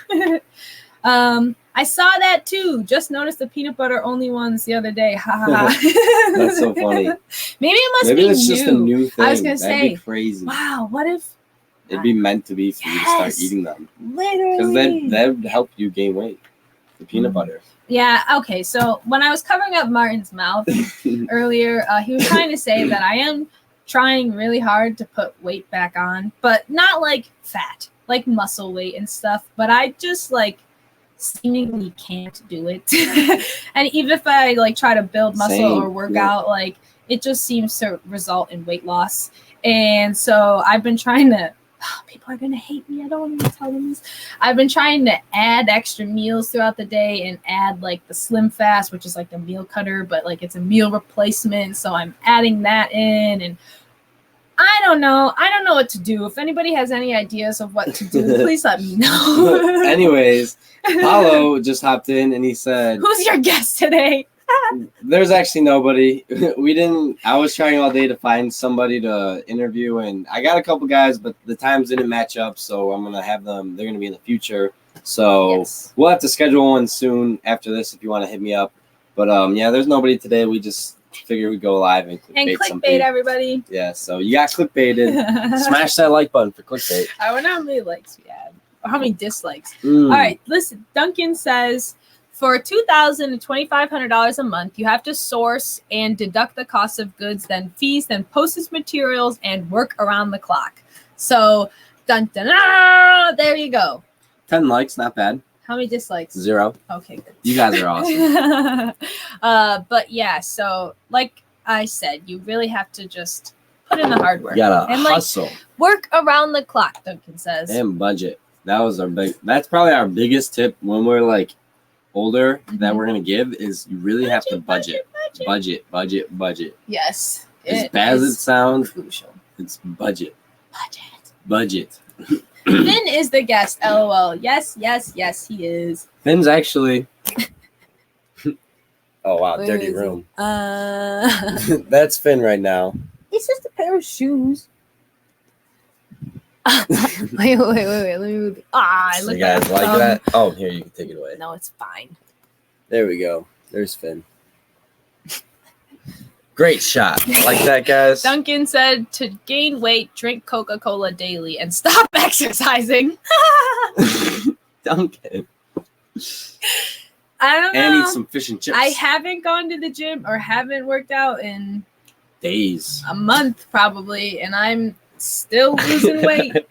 I saw that too. Just noticed the peanut butter only ones the other day. Ha ha ha. That's so funny. Maybe it must be new. Maybe it's just a new thing. I was gonna say, be crazy. Wow, what if it'd be meant to be for you to start eating them? Literally. Because that would help you gain weight. The peanut butter. Yeah, okay. So when I was covering up Martin's mouth earlier, he was trying to say that I am trying really hard to put weight back on, but not like fat, like muscle weight and stuff. But I just like seemingly can't do it. And even if I like try to build muscle or work out, like it just seems to result in weight loss. And so I've been trying to, people are going to hate me. I don't want to tell them this. I've been trying to add extra meals throughout the day and add like the Slim Fast, which is like the meal cutter, but like it's a meal replacement. So I'm adding that in, and I don't know what to do. If anybody has any ideas of what to do, please let me know. Anyways, Paulo just hopped in and he said, who's your guest today? There's actually nobody. I was trying all day to find somebody to interview, and I got a couple guys, but the times didn't match up, so I'm going to have them. They're going to be in the future. So we'll have to schedule one soon after this if you want to hit me up. But yeah, there's nobody today. We just figured we'd go live and clickbait everybody. Yeah, so you got clickbaited. Smash that like button for clickbait. I wonder how many likes we had or how many dislikes. All right, listen. Duncan says, for $2,000 to $2,500 a month, you have to source and deduct the cost of goods, then fees, then postage materials, and work around the clock. So, there you go. 10 likes, not bad. How many dislikes? 0. Okay, good. You guys are awesome. But yeah, so like I said, you really have to just put in the hard work. You gotta hustle. Like, work around the clock, Duncan says. And budget. That's probably our biggest tip when we're like older that we're gonna give is you really have to budget. Budget. Yes. As bad as it sounds, crucial. it's budget. Budget. Finn is the guest. LOL. Yes, he is. Finn's actually. Oh wow, Where dirty is he? room. That's Finn right now. It's just a pair of shoes. wait. Let me move. I So look you guys at like that? Oh, here, you can take it away. No, it's fine. There we go. There's Finn. Great shot. Like that, guys? Duncan said to gain weight, drink Coca-Cola daily and stop exercising. Duncan. I don't know. And eat some fish and chips. I haven't gone to the gym or haven't worked out in days. a month probably, and I'm still losing weight.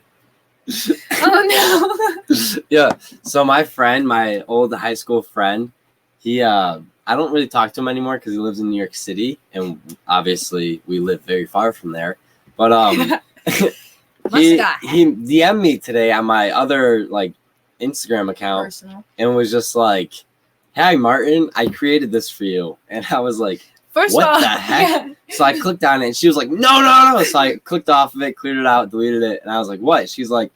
Oh no. Yeah. So my friend, my old high school friend, he I don't really talk to him anymore because he lives in New York City, and obviously we live very far from there. But he DM'd me today on my other like Instagram account. Personal. And was just like, "Hey Martin, I created this for you," and I was like, First what of all, the heck? So I clicked on it, and she was like, no. So I clicked off of it, cleared it out, deleted it, and I was like, what? She's like,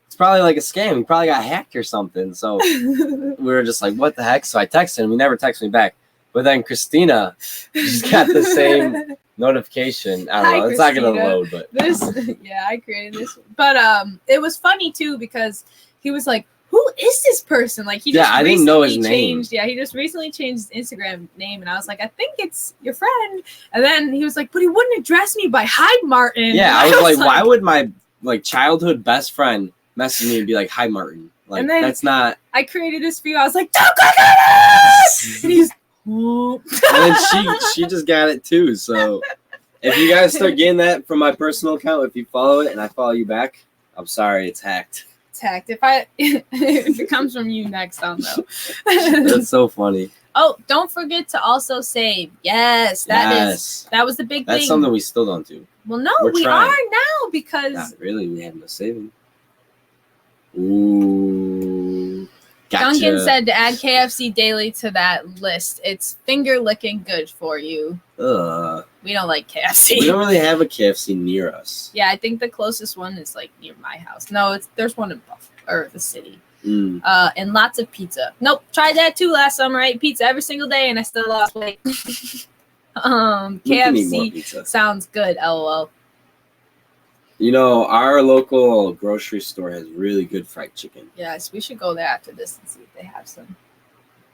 it's probably like a scam. You probably got hacked or something. So we were just like, what the heck? So I texted him. He never texted me back. But then Christina just got the same notification. I don't know. It's not going to load, but I created this. But it was funny too because he was like, who is this person? Like he just I didn't know his name. He just recently changed his Instagram name, and I was like, I think it's your friend. And then he was like, but he wouldn't address me by hi Martin. Yeah, I was like, why would my like childhood best friend message me and be like, hi Martin? Like and then that's not. I created this for you. I was like, don't click on it! And he's. And then she just got it too. So if you guys start getting that from my personal account, if you follow it and I follow you back, I'm sorry, it's hacked. If it comes from you next, I'll know. That's so funny. Oh, don't forget to also save. Yes, that was the big thing. That's something we still don't do. Well, no, We're we trying. are now because not really. We have no saving. Ooh, gotcha. Duncan said to add KFC daily to that list. It's finger licking good for you. We don't like KFC. We don't really have a KFC near us. Yeah, I think the closest one is like near my house. No, there's one in Buffalo or the city. Mm. And lots of pizza. Nope, tried that too last summer. I ate pizza every single day and I still lost weight. KFC sounds good. LOL. You know, our local grocery store has really good fried chicken. Yes, we should go there after this and see if they have some.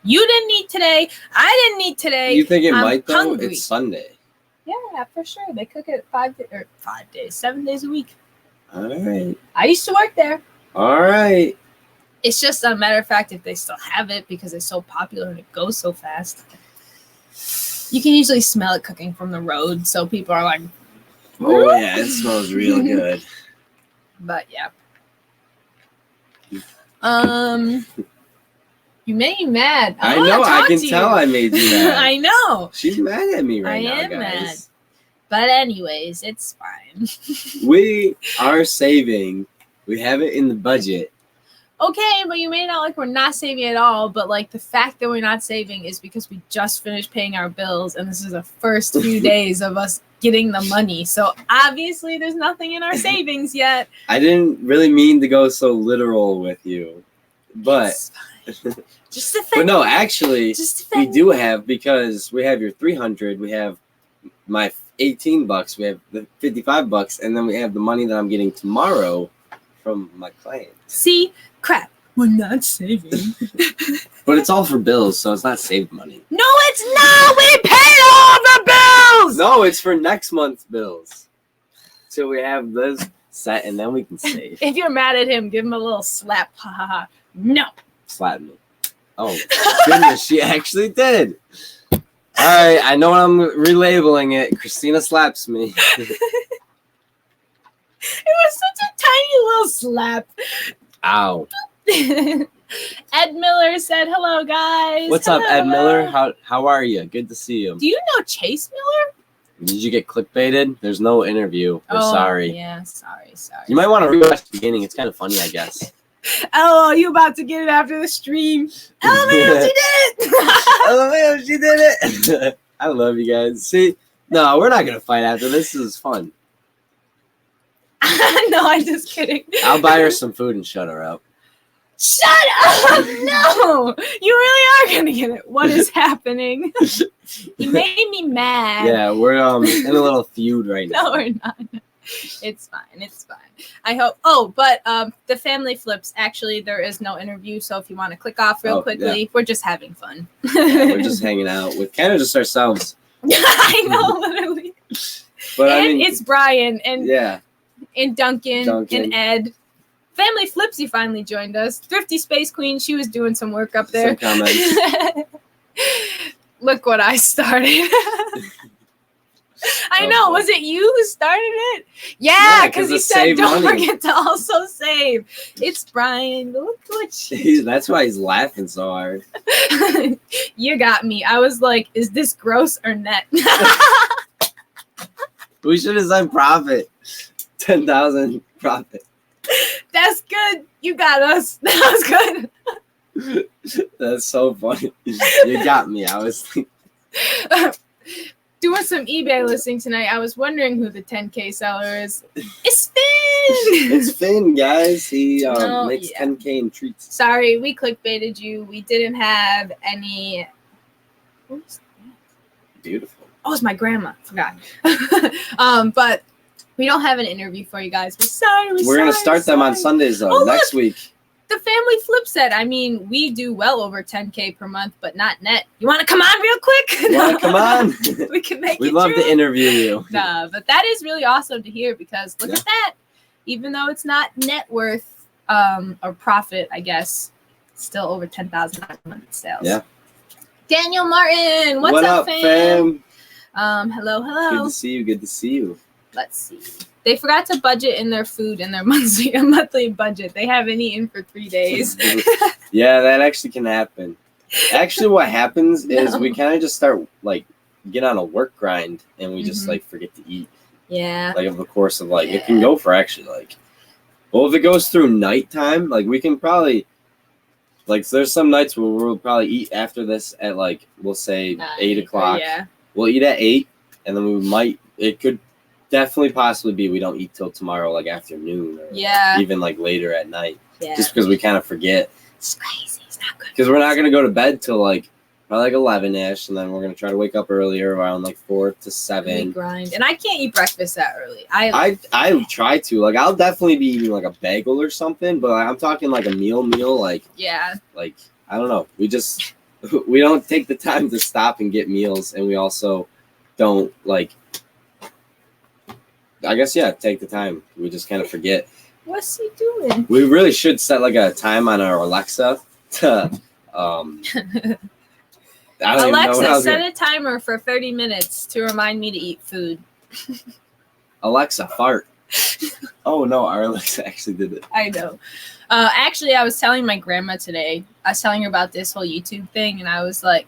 You didn't eat today. I didn't eat today. You think it might though? Hungry. It's Sunday. Yeah, for sure. They cook it 7 days a week. All right. I used to work there. All right. It's just a matter of fact if they still have it because it's so popular and it goes so fast. You can usually smell it cooking from the road, so people are like, oh yeah, it smells real good. But yeah. You made me mad. I know, I can tell I made you mad. I know. She's mad at me right now, I am guys. mad. But anyways, it's fine. We are saving. We have it in the budget. Okay, but you made it out like we're not saving at all. But like the fact that we're not saving is because we just finished paying our bills, and this is the first few days of us getting the money. So obviously, there's nothing in our savings yet. I didn't really mean to go so literal with you, but just but no, actually, we do have, because we have your 300, we have my $18, we have the $55, and then we have the money that I'm getting tomorrow from my client. See, crap, we're not saving. But it's all for bills, so it's not saved money. No, it's not. We paid all the bills. No, it's for next month's bills. So we have this set, and then we can save. If you're mad at him, give him a little slap. Ha ha ha. No. Slap me. Oh, goodness, she actually did. All right, I know I'm relabeling it. Christina slaps me. It was such a tiny little slap. Ow. Ed Miller said, hello, guys. What's up, Ed Miller? How are you? Good to see you. Do you know Chase Miller? Did you get clickbaited? There's no interview. We're sorry. Yeah, sorry. You might want to rewatch the beginning. It's kind of funny, I guess. Oh, you about to get it after the stream. Oh, man, she did it. Oh, man, she did it. I love you guys. See, no, we're not gonna fight after this. This is fun. No, I'm just kidding. I'll buy her some food and shut her up. Shut up! No, you really are gonna get it. What is happening? You made me mad. Yeah, we're in a little feud right now. No, we're not. It's fine. It's fine. I hope. Oh, but the family flips. Actually, there is no interview. So if you want to click off real quickly, yeah. we're just having fun. Yeah, we're just hanging out with kind of just ourselves. I know, literally. But and I mean, it's Brian and yeah, and Duncan and Ed. Family Flipsy finally joined us. Thrifty Space Queen. She was doing some work up there. Some comments. Look what I started. I know. Was it you who started it? Yeah, because he said, don't forget to also save. It's Brian. Look what That's why he's laughing so hard. You got me. I was like, is this gross or net? We should have said profit. 10,000 profit. That's good. You got us. That was good. That's so funny. You got me. I was doing some eBay listing tonight. I was wondering who the 10K seller is. It's Finn. It's Finn, guys. He makes 10K in treats. Sorry, we clickbaited you. We didn't have any. Oops. Beautiful. Oh, it's my grandma. Forgot. But we don't have an interview for you guys. We're gonna start them on Sundays though. Next week. The family flip set. I mean, we do well over 10K per month, but not net. You want to come on real quick? You want to come on? We can make it. We'd love to interview you. Nah, but that is really awesome to hear because look at that. Even though it's not net worth or profit, I guess, still over 10,000 a month sales. Yeah. Daniel Martin, what's up, fam? Hello. Good to see you. Good to see you. Let's see. They forgot to budget in their food in their monthly budget. They haven't eaten for 3 days. Yeah, that actually can happen. Actually, what happens is we kind of just start like get on a work grind and we just like forget to eat. Yeah. Like over the course of like it can go for actually like. Well, if it goes through nighttime, like we can probably like so there's some nights where we'll probably eat after this at like we'll say 8 o'clock. Yeah. We'll eat at 8, and then we might. It could definitely possibly be we don't eat till tomorrow, like afternoon, or even like later at night. Yeah. Just because we kind of forget. It's crazy. It's not good. Because we're not gonna go to bed till like probably like 11ish, and then we're gonna try to wake up earlier around like 4 to 7. We grind, and I can't eat breakfast that early. I try to like I'll definitely be eating like a bagel or something, but I'm talking like a meal like like I don't know. We don't take the time to stop and get meals, and we also don't like. I guess take the time. We just kind of forget. What's he doing? We really should set like a time on our Alexa to. Alexa, set a timer for 30 minutes to remind me to eat food. Alexa, fart. Oh no, our Alexa actually did it. I know. Actually, I was telling my grandma today. I was telling her about this whole YouTube thing, and I was like,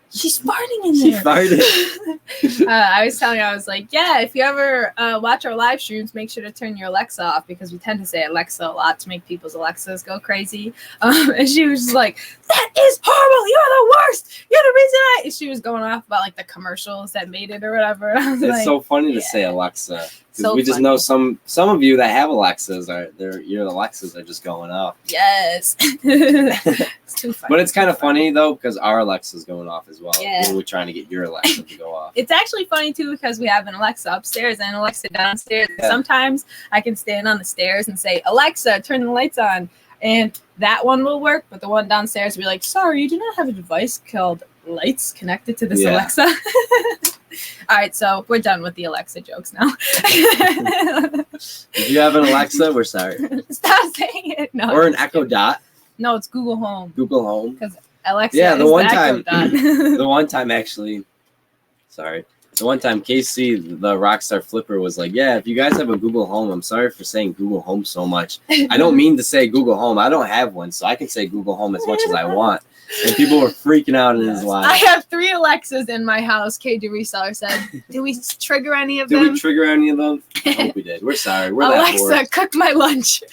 she's farting in there. She farted. I was telling her, I was like, yeah, if you ever watch our live streams, make sure to turn your Alexa off because we tend to say Alexa a lot to make people's Alexas go crazy. And she was just like, that is horrible. You're the worst. You're the reason she was going off about like the commercials that made it or whatever. It's like, so funny to say Alexa. So we just know some of you that have Alexas your Alexas are just going off. Yes. It's too funny. But it's kind of funny though because our Alexa's going off as well. Yeah. When we're trying to get your Alexa to go off. It's actually funny too because we have an Alexa upstairs and an Alexa downstairs. Yeah. Sometimes I can stand on the stairs and say, Alexa, turn the lights on. And that one will work, but the one downstairs will be like, sorry, you do not have a device called lights connected to this Alexa. All right, so we're done with the Alexa jokes now. If you have an Alexa, we're sorry. Stop saying it. No. Or an Echo Dot. No, it's Google Home. Google Home. Because Alexa the is one the time, Echo Dot. The one time actually, the one time Casey, the Rockstar Flipper, was like, yeah, if you guys have a Google Home, I'm sorry for saying Google Home so much. I don't mean to say Google Home. I don't have one, so I can say Google Home as much as I want. And people were freaking out in his life. I have 3 Alexas in my house, KD Reseller said. Did we trigger any of them? Did we trigger any of them? I hope we did. We're sorry. We're Alexa, cook my lunch.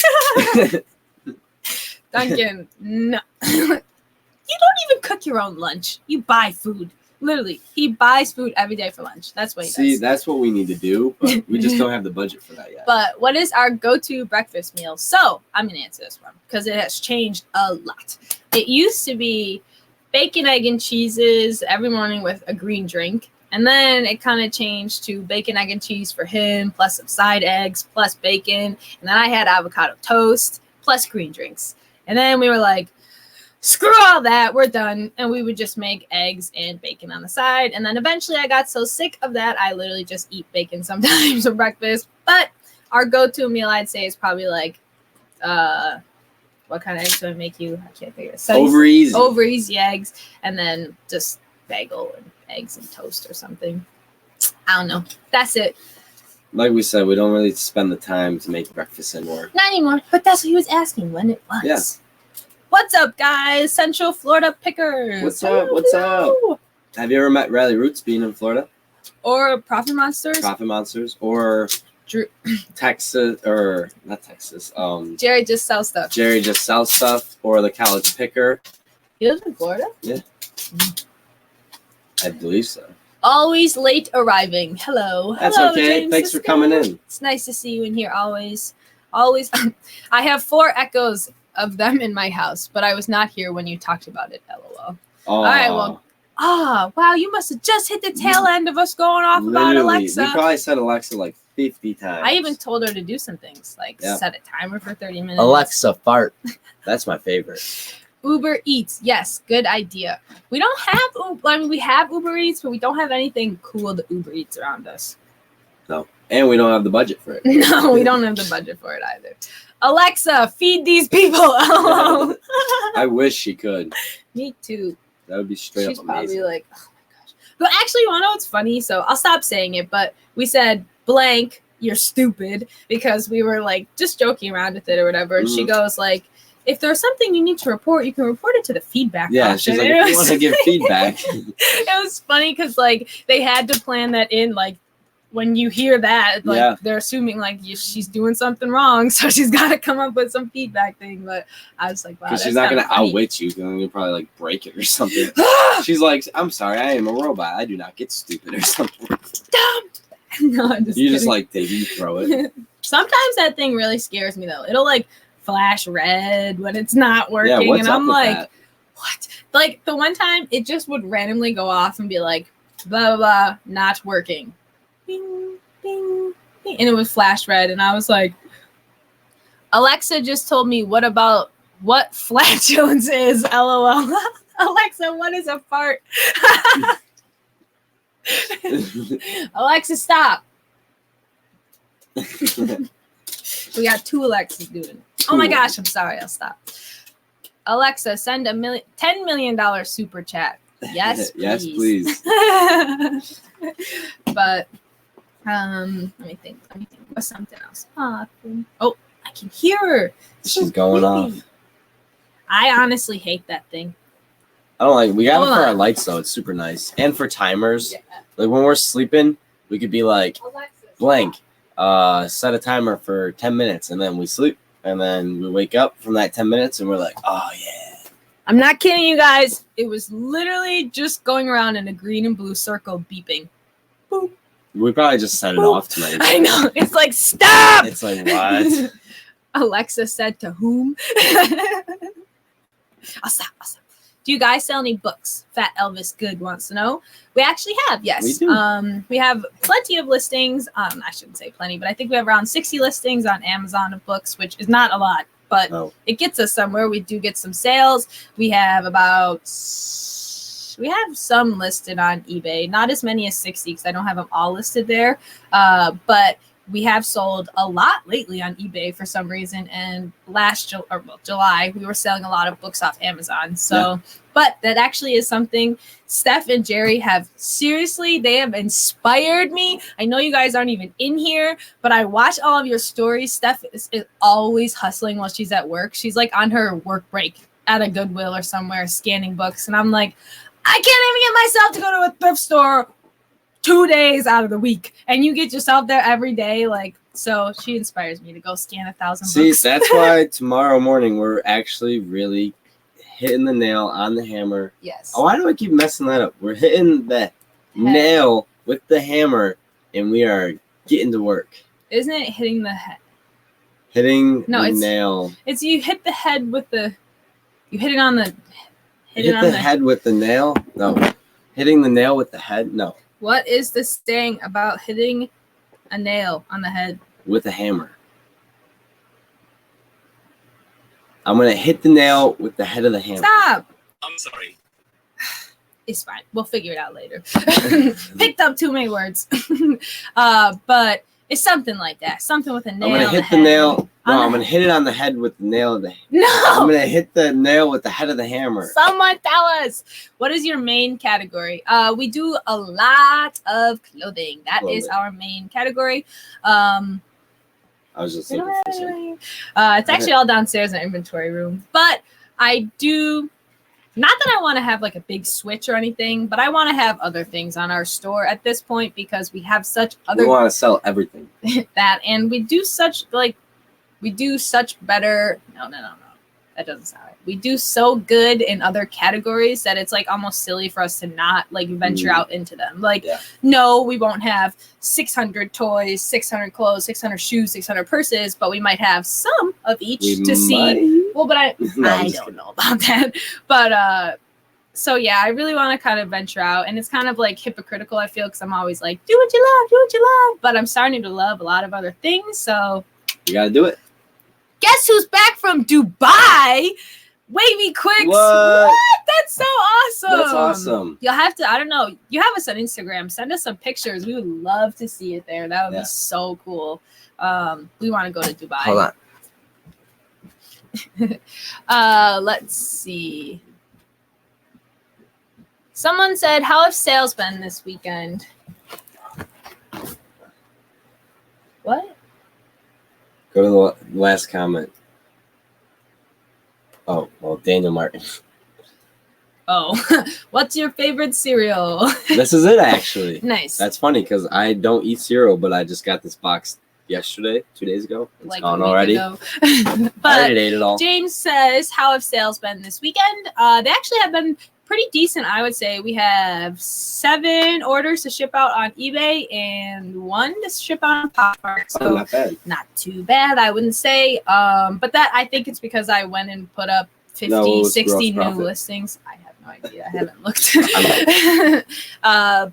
Duncan, no. You don't even cook your own lunch. You buy food. Literally, he buys food every day for lunch. That's what he See, does. that's what we need to do, but we just don't have the budget for that yet. But what is our go-to breakfast meal? So I'm gonna answer this one because it has changed a lot. It used to be bacon, egg, and cheeses every morning with a green drink. And then it kind of changed to bacon, egg, and cheese for him, plus some side eggs, plus bacon. And then I had avocado toast, plus green drinks. And then we were like, screw all that, we're done. And we would just make eggs and bacon on the side. And then eventually I got so sick of that, I literally just eat bacon sometimes for breakfast. But our go-to meal, I'd say, is probably like, what kind of eggs do I make you? I can't figure it out. Over easy. Over easy eggs. And then just bagel and eggs and toast or something. I don't know. That's it. Like we said, we don't really spend the time to make breakfast anymore. Not anymore, but that's what he was asking when it was. Yeah. What's up, guys? Central Florida pickers. What's up? What's up? Have you ever met Riley Roots being in Florida? Or Profit Monsters? Profit Monsters? Or Texas, or not Texas. Jerry just sells stuff. Jerry just sells stuff, or the College Picker. He lives in Florida? Yeah. I believe so. Always late arriving. Hello. That's Hello, okay. James Thanks for Cisco. coming in. It's nice to see you in here always. Always. I have 4 echoes of them in my house, but I was not here when you talked about it, LOL. All right, well, wow, you must have just hit the tail end of us going off about Alexa. We probably said Alexa like 50 times. I even told her to do some things, like set a timer for 30 minutes. Alexa, fart. That's my favorite. Uber Eats. Yes, good idea. We don't have, I mean, we have Uber Eats, but we don't have anything cool to Uber Eats around us. No. And we don't have the budget for it. No, we don't have the budget for it either. Alexa, feed these people. I wish she could. Me too. That would be straight She's up probably amazing. like, oh my gosh. But actually, you want to know what's funny? So I'll stop saying it, but we said blank, you're stupid, because we were like just joking around with it or whatever. And she goes like, if there's something you need to report, you can report it to the feedback. Yeah, option. she's like, if you want to give feedback. It was funny because like they had to plan that in, like when you hear that, like they're assuming like she's doing something wrong, so she's got to come up with some feedback thing. But I was like, wow, because she's not gonna outwit you, then you'll probably like break it or something. She's like, I'm sorry, I am a robot. I do not get stupid or something. Dumb. No, I'm just you kidding. just like take it, you throw it. Sometimes that thing really scares me though. It'll like flash red when it's not working, Yeah, what's and up I'm with like, that? what? Like the one time it just would randomly go off and be like, blah blah blah, not working. Bing, bing, bing, and it would flash red, and I was like, Alexa just told me what flatulence is. LOL. Alexa, what is a fart? Alexa, stop. We got 2 Alexas doing it. Oh my gosh, I'm sorry. I'll stop. Alexa, send $10 million super chat. Yes, please. Yes, please. But let me think. What's something else? Oh, I can hear her. She's going off. I honestly hate that thing. I don't like. We got it for our lights though. It's super nice, and for timers. Yeah. Like when we're sleeping, we could be like, Alexa, blank. Set a timer for 10 minutes, and then we sleep, and then we wake up from that 10 minutes, and we're like, oh yeah. I'm not kidding you guys. It was literally just going around in a green and blue circle beeping. Boop. We probably just set it off tonight. I know. It's like, stop! It's like, what? Alexa said to whom? I'll stop. Do you guys sell any books? Fat Elvis Good wants to know. We actually have, yes. We do. We have plenty of listings. I shouldn't say plenty, but I think we have around 60 listings on Amazon of books, which is not a lot, but it gets us somewhere. We do get some sales. We have some listed on eBay, not as many as 60 because I don't have them all listed there. But we have sold a lot lately on eBay for some reason. And July, we were selling a lot of books off Amazon. So, but that actually is something Steph and Jerry they have inspired me. I know you guys aren't even in here, but I watch all of your stories. Steph is always hustling while she's at work. She's like on her work break at a Goodwill or somewhere scanning books. And I'm like, I can't even get myself to go to a thrift store 2 days out of the week, and you get yourself there every day. Like, so she inspires me to go scan 1,000 books. See, that's why tomorrow morning we're actually really hitting the nail on the hammer. Yes. Oh, why do I keep messing that up? We're hitting the nail with the hammer, and we are getting to work. Isn't it hitting the head? Hitting the nail. It's you hit the head with the. You hit it on the. Hit the head with the nail? No. Hitting the nail with the head? No. What is the saying about hitting a nail on the head? With a hammer. I'm going to hit the nail with the head of the hammer. Stop! I'm sorry. It's fine. We'll figure it out later. Picked up too many words. But it's something like that. Something with a nail. I'm going to hit the nail. No, I'm going to hit it on the head with the nail of the hammer. No! I'm going to hit the nail with the head of the hammer. Someone tell us. What is your main category? We do a lot of clothing. That is our main category. I was just looking for something. It's actually all downstairs in the inventory room. But I do, not that I want to have like a big switch or anything, but I want to have other things on our store at this point because we have such other. We want to sell everything. And we do such better. No. That doesn't sound right. We do so good in other categories that it's like almost silly for us to not like venture out into them. Like, no, we won't have 600 toys, 600 clothes, 600 shoes, 600 purses, but we might have some of each see. Well, but I don't know about that. But so yeah, I really want to kind of venture out, and it's kind of like hypocritical. I feel because I'm always like, do what you love, but I'm starting to love a lot of other things. So you gotta do it. Guess who's back from Dubai? Wavy Quicks. What? That's so awesome. That's awesome. You'll have to, I don't know. You have us on Instagram. Send us some pictures. We would love to see it there. That would be so cool. We want to go to Dubai. Hold on. Let's see. Someone said, how have sales been this weekend? What? Go to the last comment. Oh, well, Daniel Martin. Oh, what's your favorite cereal? This is it, actually. Nice. That's funny because I don't eat cereal, but I just got this box yesterday, 2 days ago. It's like gone already. But I already ate it all. James says, how have sales been this weekend? They actually have been pretty decent, I would say. We have 7 orders to ship out on eBay and 1 to ship out on Poshmark. So not bad. Not too bad, I wouldn't say. But that I think it's because I went and put up 50, 60 new listings. I have no idea. I haven't looked.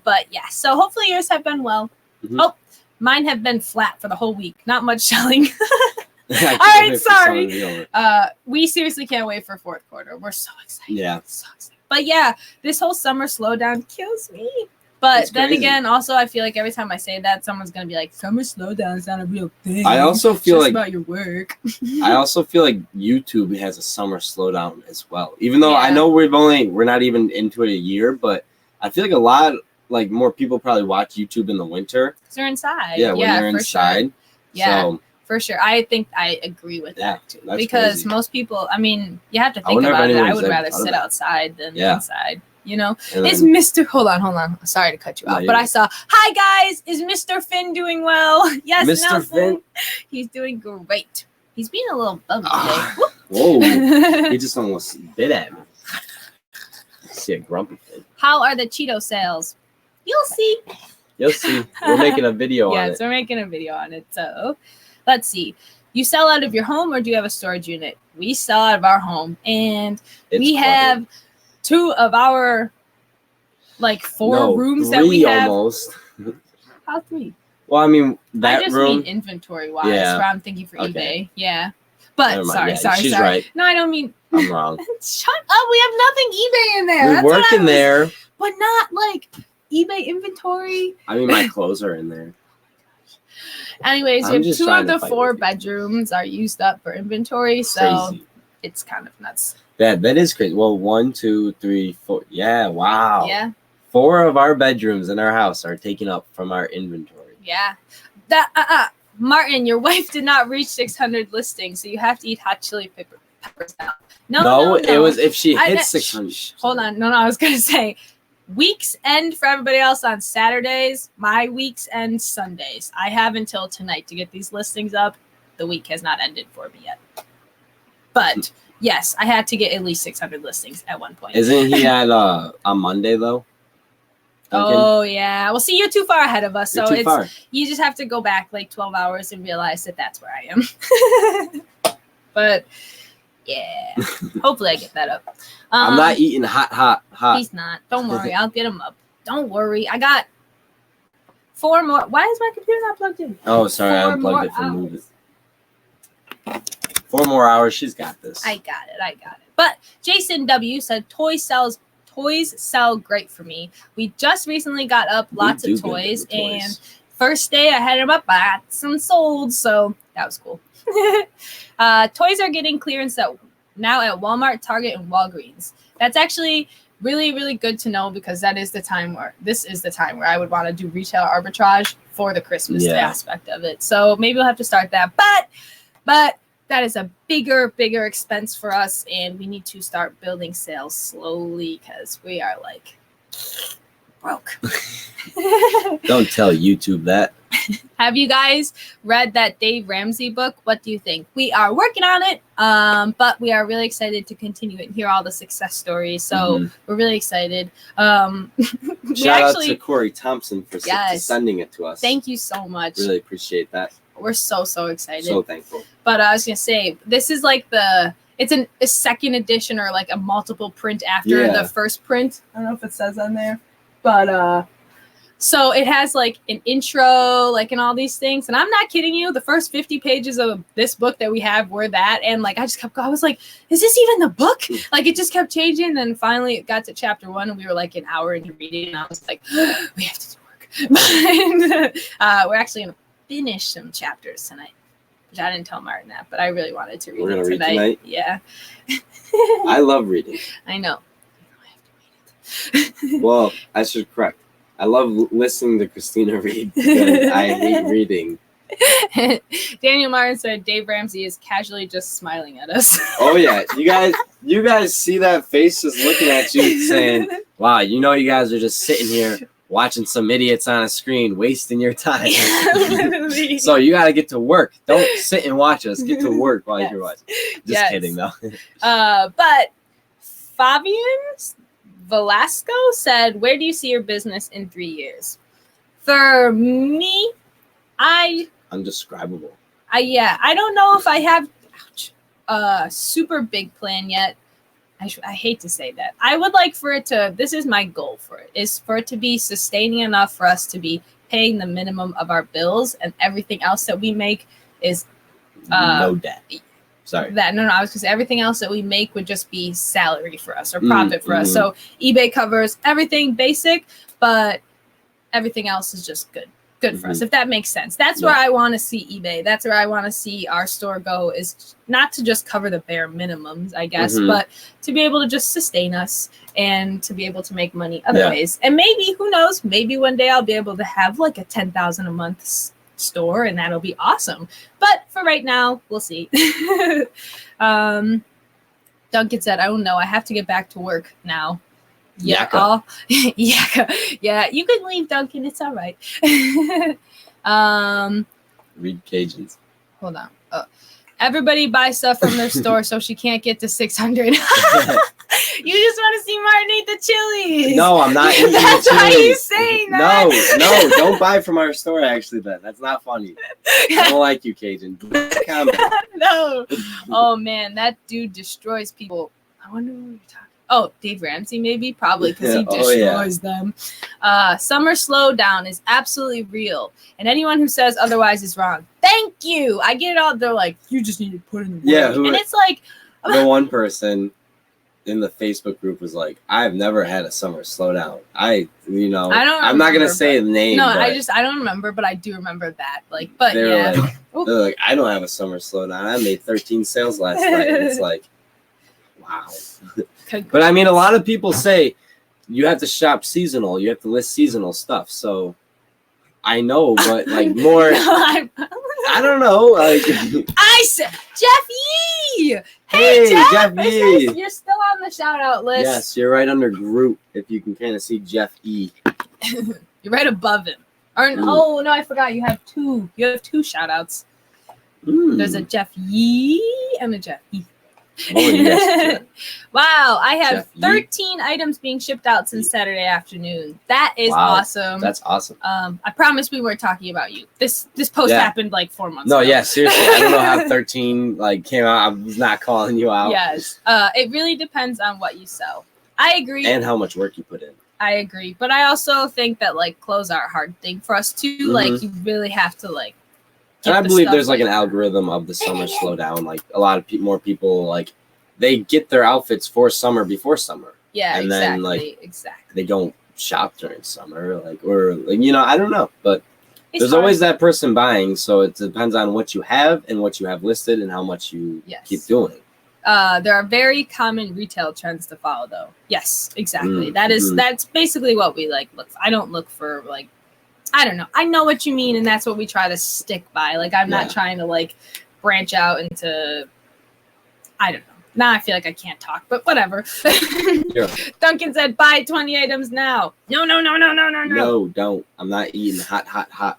But yeah, so hopefully yours have been well. Oh, mine have been flat for the whole week. Not much selling. All right, sorry. We seriously can't wait for fourth quarter. We're so excited. Yeah. So excited. But yeah, this whole summer slowdown kills me. But then again, also I feel like every time I say that, someone's gonna be like, "Summer slowdown is not a real thing." I also feel just like about your work. I also feel like YouTube has a summer slowdown as well. Even though I know we're not even into it a year, but I feel like a lot more people probably watch YouTube in the winter. Because they're inside. Yeah, when you're inside. Sure. Yeah. So, for sure. I think I agree with that too. Because crazy. most people, I mean, you have to think about it. I would rather sit outside than inside. You know, is Mr. Hold on. Sorry to cut you off, but I saw. Hi guys, is Mr. Finn doing well? Yes, Mr. Finn. He's doing great. He's being a little bummy today. Whoa! He just almost bit at me. See a grumpy Finn. How are the Cheeto sales? You'll see. You'll see. We're making a video on it. Yes, we're making a video on it. So, let's see. You sell out of your home, or do you have a storage unit? We sell out of our home, and we have 2 of our 4 rooms that we have. Almost. How 3? Well, I mean that I just room. mean inventory wise. Where I'm thinking for eBay. Yeah. But sorry. She's right. No, I don't mean. I'm wrong. Shut up. We have nothing eBay in there. We work in there, but not eBay inventory. I mean, my clothes are in there. Anyways, we have 2 of the 4 bedrooms are used up for inventory, so it's kind of nuts. That is crazy. Well, 1, 2, 3, 4. Yeah, wow. Yeah. 4 of our bedrooms in our house are taken up from our inventory. Yeah. Martin, your wife did not reach 600 listings, so you have to eat hot chili peppers now. No. It was if she hit 600. Hold on. No, I was going to say weeks end for everybody else on Saturdays. My weeks end Sundays. I have until tonight to get these listings up. The week has not ended for me yet. But Yes, I had to get at least 600 listings at one point. Isn't he at on Monday though? Duncan? Oh yeah. Well, see, you're too far ahead of us, You're so too far. you just have to go back like 12 hours and realize that that's where I am. But yeah, hopefully I get that up. I'm not eating hot. He's not. Don't worry, I'll get him up. Don't worry. I got 4 more. Why is my computer not plugged in? Oh, sorry, I 4 unplugged more it for moving. hours. 4 more hours. She's got this. I got it. But Jason W said toys sell great for me. We just recently got up lots of toys, and first day I had them up, I got some sold, so that was cool. Toys are getting clearance now at Walmart, Target, and Walgreens. That's actually really, really good to know, because this is the time where I would want to do retail arbitrage for the Christmas aspect of it. So maybe we'll have to start that. But that is a bigger expense for us, and we need to start building sales slowly because we are like broke. Don't tell YouTube that. Have you guys read that Dave Ramsey book? What do you think? We are working on it, but we are really excited to continue it and hear all the success stories. So we're really excited. Shout out to Corey Thompson for sending it to us. Thank you so much. Really appreciate that. We're so excited. So thankful. But I was gonna say, this is like it's a second edition, or like a multiple print after the first print. I don't know if it says on there, but so it has like an intro, like, and all these things. And I'm not kidding you. The first 50 pages of this book that we have were that. And like, I just kept going. I was like, is this even the book? Like, it just kept changing. And then finally it got to chapter 1, and we were like an hour into reading. And I was like, we have to do work. We're actually going to finish some chapters tonight, which I didn't tell Martin that, but I really wanted to read We're it gonna tonight. read tonight? Yeah. I love reading. I know. Well, I should correct. I love listening to Christina read because I hate reading. Daniel Martin said Dave Ramsey is casually just smiling at us. Oh yeah, you guys see that face just looking at you saying, wow, you guys are just sitting here watching some idiots on a screen wasting your time. So you got to get to work. Don't sit and watch us. Get to work while you're watching. Just kidding though. But Fabian Velasco said, where do you see your business in 3 years? For me, undescribable. I don't know if I have a super big plan yet. I hate to say that. I would like for it to, this is my goal for it, is for it to be sustaining enough for us to be paying the minimum of our bills, and everything else that we make is no debt. Sorry. I was going to say everything else that we make would just be salary for us, or profit for us. So eBay covers everything basic, but everything else is just good for us, if that makes sense. That's where I want to see eBay. That's where I want to see our store go, is not to just cover the bare minimums, I guess, but to be able to just sustain us and to be able to make money other ways. And maybe, who knows, maybe one day I'll be able to have like a $10,000 a month store, and that'll be awesome. But for right now, we'll see. Duncan said, I don't know, I have to get back to work now. Yeah, yeah, you can leave, Duncan, it's all right. Read Cajuns. Hold on. Everybody buy stuff from their store so she can't get to 600. You just want to see Martin eat the chili. No, I'm not eating That's the chili. why you saying that. No, don't buy from our store, actually, then. That's not funny. I don't like you, Cajun. No. Oh, man, that dude destroys people. I wonder what you're talking about. Oh, Dave Ramsey, maybe? Probably, because he destroys them. Summer slowdown is absolutely real, and anyone who says otherwise is wrong. Thank you. I get it all. They're like, you just need to put in the work. Yeah, and it's like... the one person in the Facebook group was like, I've never had a summer slowdown. I'm not going to say the name. No, I don't remember, but I do remember that. Like, but they're like, I don't have a summer slowdown. I made 13 sales last night. And it's like, wow. But I mean, a lot of people say you have to shop seasonal. You have to list seasonal stuff. So I know, but like more, I don't know. Like, I said, Jeff Yee. Hey, Jeff Yee. You're still on the shout out list. Yes, you're right under group. If you can kind of see Jeff E. You're right above him. Oh no, I forgot. You have two. You have two shout outs. There's a Jeff Yee and a Jeff E. What would you guys do? Wow, I have Jeff, you- 13 items being shipped out since Saturday afternoon. That is awesome. That's awesome. I promise we weren't talking about you. This post happened like 4 months ago. No, yeah, seriously. I don't know how 13 came out. I was not calling you out. Yes. It really depends on what you sell. I agree. And how much work you put in. I agree. But I also think that clothes are a hard thing for us too. Mhm. You really have to and I believe there's an algorithm of the summer slowdown. Like a lot of more people they get their outfits for summer before summer. Yeah, and exactly. then exactly. they don't shop during summer, I don't know, but It's there's hard. always that person buying. So it depends on what you have and what you have listed and how much you keep doing. There are very common retail trends to follow, though. Yes, exactly. That's basically what we look for. I don't look for I don't know. I know what you mean, and that's what we try to stick by. I'm not trying to branch out into. I don't know. Now I feel like I can't talk, but whatever. Yeah. Duncan said, "Buy 20 items now." No. No, don't. I'm not eating hot.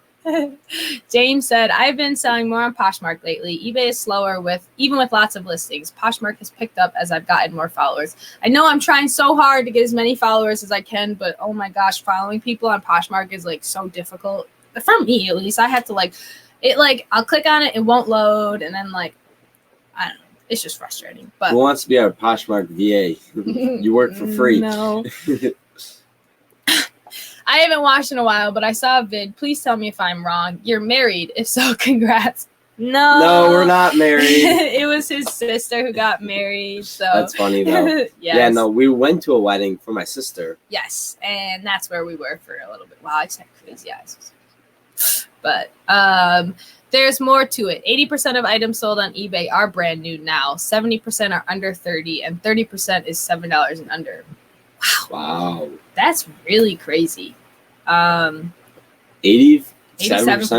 James said, I've been selling more on Poshmark lately. eBay is slower even with lots of listings. Poshmark has picked up as I've gotten more followers. I know I'm trying so hard to get as many followers as I can, but oh my gosh, following people on Poshmark is so difficult. For me, at least. I have to I'll click on it, it won't load, and then I don't know. It's just frustrating. But who wants to be our Poshmark VA? You work for free. No. I haven't watched in a while, but I saw a vid. Please tell me if I'm wrong. You're married. If so, congrats. No, we're not married. It was his sister who got married. So that's funny though. Yes. Yeah, no, we went to a wedding for my sister. Yes, and that's where we were for a little bit. Wow, I just had crazy eyes. But there's more to it. 80% of items sold on eBay are brand new now. 70% are under 30, and 30% is $7 and under. Wow. That's really crazy. 87%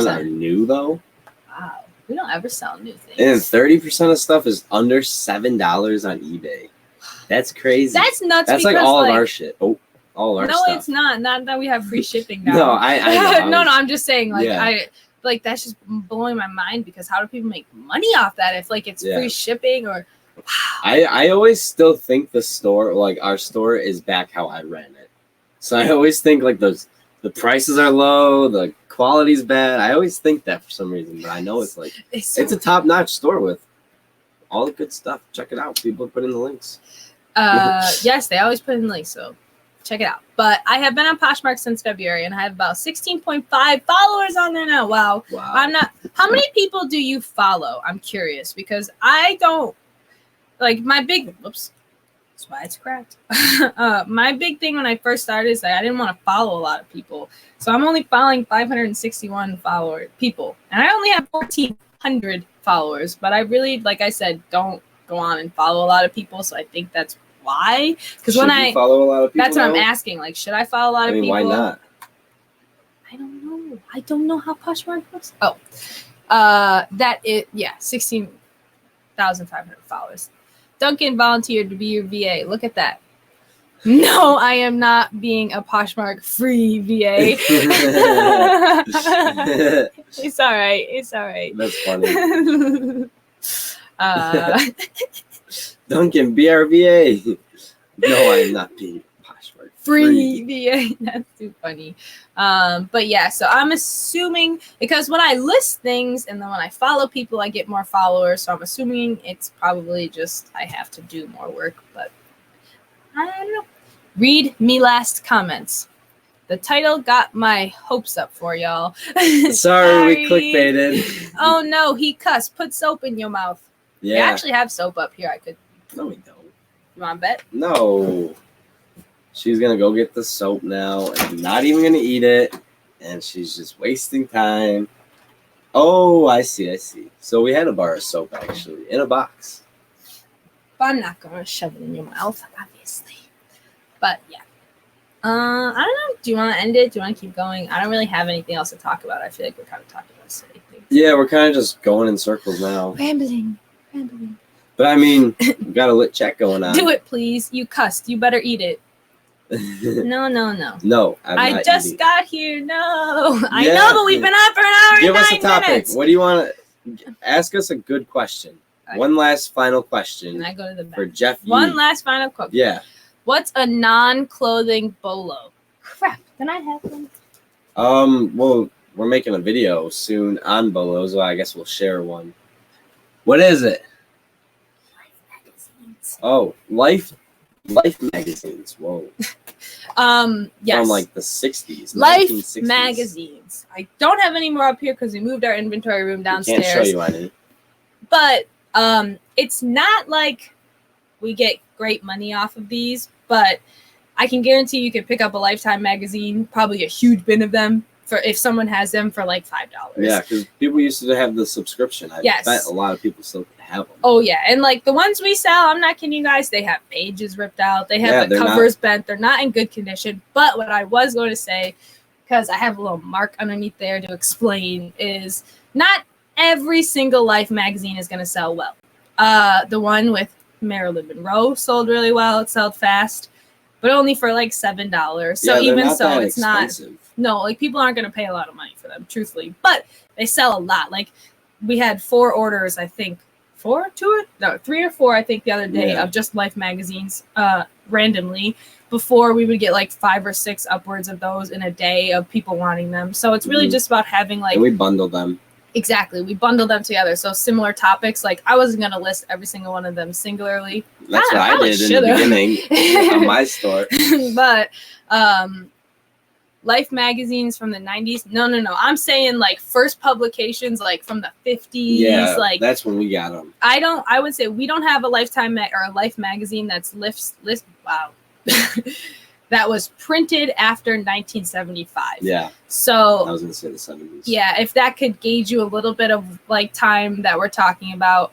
are new though. Wow. We don't ever sell new things. And 30% of stuff is under $7 on eBay. That's crazy. That's nuts. That's because, all of our shit. Oh, all our stuff. No, it's not. Not that we have free shipping now. No, I know. No, I'm just saying, Yeah. that's just blowing my mind because how do people make money off that if it's free shipping or wow. I always still think the store, our store is back how I ran it. So I always think the prices are low, the quality's bad. I always think that for some reason, but I know it's it's a top-notch store with all the good stuff. Check it out. People put in the links. Yes, they always put in links, so check it out. But I have been on Poshmark since February, and I have about 16.5 followers on there now. Wow. I'm not. How many people do you follow? I'm curious because I don't my big. Whoops. That's why it's cracked. My big thing when I first started is I didn't want to follow a lot of people, so I'm only following 561 people, and I only have 1,400 followers. But I really, like I said, don't go on and follow a lot of people. So I think that's why. Because when I follow a lot of people, that's what I'm asking. Should I follow a lot of people? Why not? I don't know. I don't know how Poshmark works. Oh, 16,500 followers. Duncan volunteered to be your VA. Look at that. No, I am not being a Poshmark free VA. It's all right. It's all right. That's funny. Duncan, be our VA. No, I am not being Poshmark free VA. That's too funny. But yeah, so I'm assuming because when I list things and then when I follow people, I get more followers. So I'm assuming it's probably just I have to do more work, but I don't know. Read me last comments. The title got my hopes up for y'all. Sorry, we clickbaited. Oh no, he cussed. Put soap in your mouth. Yeah. We actually have soap up here. I could. No, we don't. You want to bet? No. She's going to go get the soap now and not even going to eat it. And she's just wasting time. Oh, I see. So we had a bar of soap, actually, in a box. But I'm not going to shove it in your mouth, obviously. But, yeah. I don't know. Do you want to end it? Do you want to keep going? I don't really have anything else to talk about. I feel like we're kind of talking about silly things. Yeah, we're kind of just going in circles now. Rambling. But, I mean, we've got a lit check going on. Do it, please. You cussed. You better eat it. No. No, I just got here. No. I know, but we've been on for an hour Give and us a 9 topic. minutes. What do you want to ask us? A good question. One last final question. And I go to the back. For Jeff. One last final question. Yeah. What's a non-clothing bolo? Crap. Can I have one? Well, we're making a video soon on bolos, so I guess we'll share one. What is it? Life magazines. Oh, Life magazines. Whoa. Yes. From like the 60s. Life 1960s. magazines. I don't have any more up here because we moved our inventory room downstairs. Can't show you any. But it's not like we get great money off of these, but I can guarantee you can pick up a Lifetime magazine, probably a huge bin of them, for if someone has them for like $5. Yeah, because people used to have the subscription. I bet a lot of people still have them. Oh yeah, and like the ones we sell, I'm not kidding you guys, they have pages ripped out, they have the covers bent, they're not in good condition. But what I was going to say, because I have a little mark underneath there to explain, is not every single Life magazine is going to sell well. The one with Marilyn Monroe sold really well. It sold fast, but only for like $7. So even so, it's expensive. Not. No, like people aren't going to pay a lot of money for them, truthfully. But they sell a lot. Like we had 4 orders, I think. 3 or 4, I think, the other day of just Life magazines randomly. Before we would get like 5 or 6 upwards of those in a day of people wanting them. So it's really just about having like. And we bundle them. Exactly. We bundle them together. So similar topics. Like I wasn't going to list every single one of them singularly. That's what I did in the beginning on my store. But Life magazines from the 90s. No. I'm saying like first publications like from the 50s. Yeah, like that's when we got them. I would say we don't have a Lifetime or a Life magazine that's wow. That was printed after 1975. Yeah. So I was gonna say the 70s. Yeah, if that could gauge you a little bit of like time that we're talking about.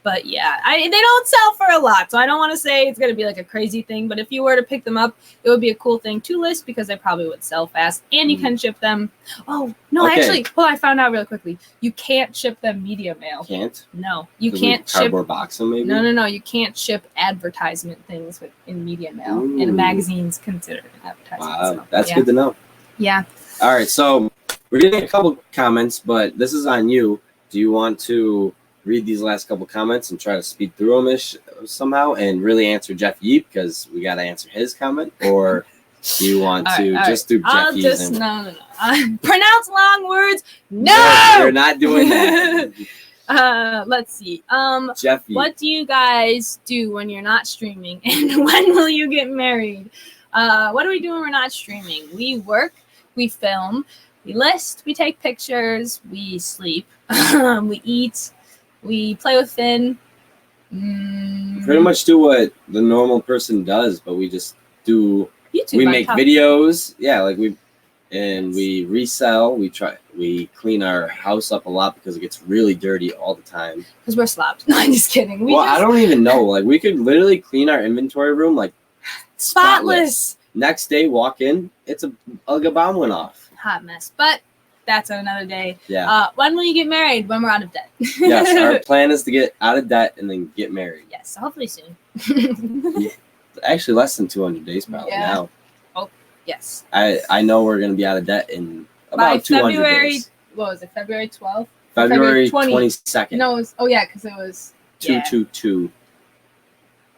But yeah, they don't sell for a lot, so I don't want to say it's gonna be like a crazy thing. But if you were to pick them up, it would be a cool thing to list because they probably would sell fast, and you can ship them. Oh no, actually, well, I found out really quickly. You can't ship them media mail. Can't? No, you can't ship. Cardboard box them, maybe? No. You can't ship advertisement things in media mail. And magazines considered an advertisement. Wow, so, that's good to know. Yeah. All right, so we're getting a couple comments, but this is on you. Do you want to read these last couple comments and try to speed through them ish somehow and really answer Jeff Yeep because we got to answer his comment, or do you want to just do Jeff Yeep? No. Pronounce long words. No, you're not doing that. Let's see. Jeff Yeep. What do you guys do when you're not streaming, and when will you get married? What do we do when we're not streaming? We work, we film, we list, we take pictures, we sleep, we eat. We play with Finn. Pretty much do what the normal person does, but we just do. YouTube, we make videos. Yeah, like we resell. We clean our house up a lot because it gets really dirty all the time. Because we're slobs. No, I'm just kidding. I don't even know. Like we could literally clean our inventory room like spotless. Next day, walk in, it's a bomb went off. Hot mess, but. That's another day. Yeah. When will you get married? When we're out of debt. Yes, our plan is to get out of debt and then get married. Yes, hopefully soon. Yeah. Actually, less than 200 days probably now. Oh, yes. I know we're going to be out of debt in about 200 days. What was it, February 12th? February 22nd. No, it was, because it was... 222.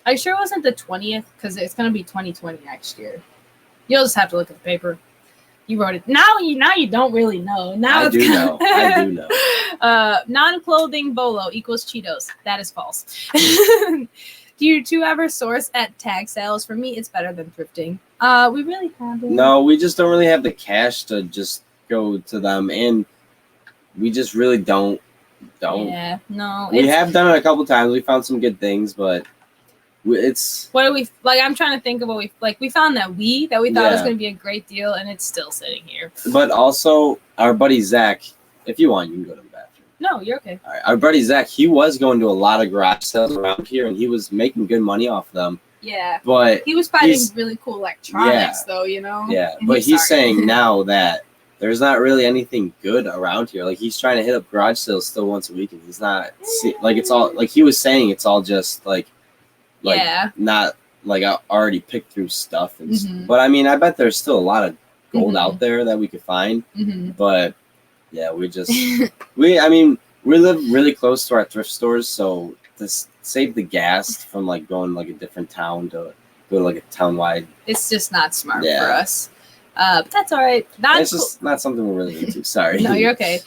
Are you sure it wasn't the 20th? Because it's going to be 2020 next year. You'll just have to look at the paper. You wrote it. Now you don't really know. Now I do know. Non-clothing bolo equals Cheetos. That is false. Do you two ever source at tag sales? For me, it's better than thrifting. We really haven't. No, we just don't really have the cash to just go to them, and we just really don't. Yeah, no. We have done it a couple times. We found some good things, but it's what do we like? I'm trying to think of what we found that we thought was going to be a great deal, and it's still sitting here. But also, our buddy Zach, if you want, you can go to the bathroom. No, you're okay. All right, our buddy Zach, he was going to a lot of garage sales around here, and he was making good money off them. Yeah, but he was finding really cool electronics, though. Yeah, but he's saying now that there's not really anything good around here. Like he's trying to hit up garage sales still once a week, and he's not like it's all like he was saying. It's all just like not like I already picked through stuff and but I mean I bet there's still a lot of gold out there that we could find, but yeah, we just I mean We live really close to our thrift stores, so this save the gas from like going like a different town to go to like a town-wide. It's just not smart Yeah. for us. But that's all right. It's just not something we're really into. Sorry. No, you're okay.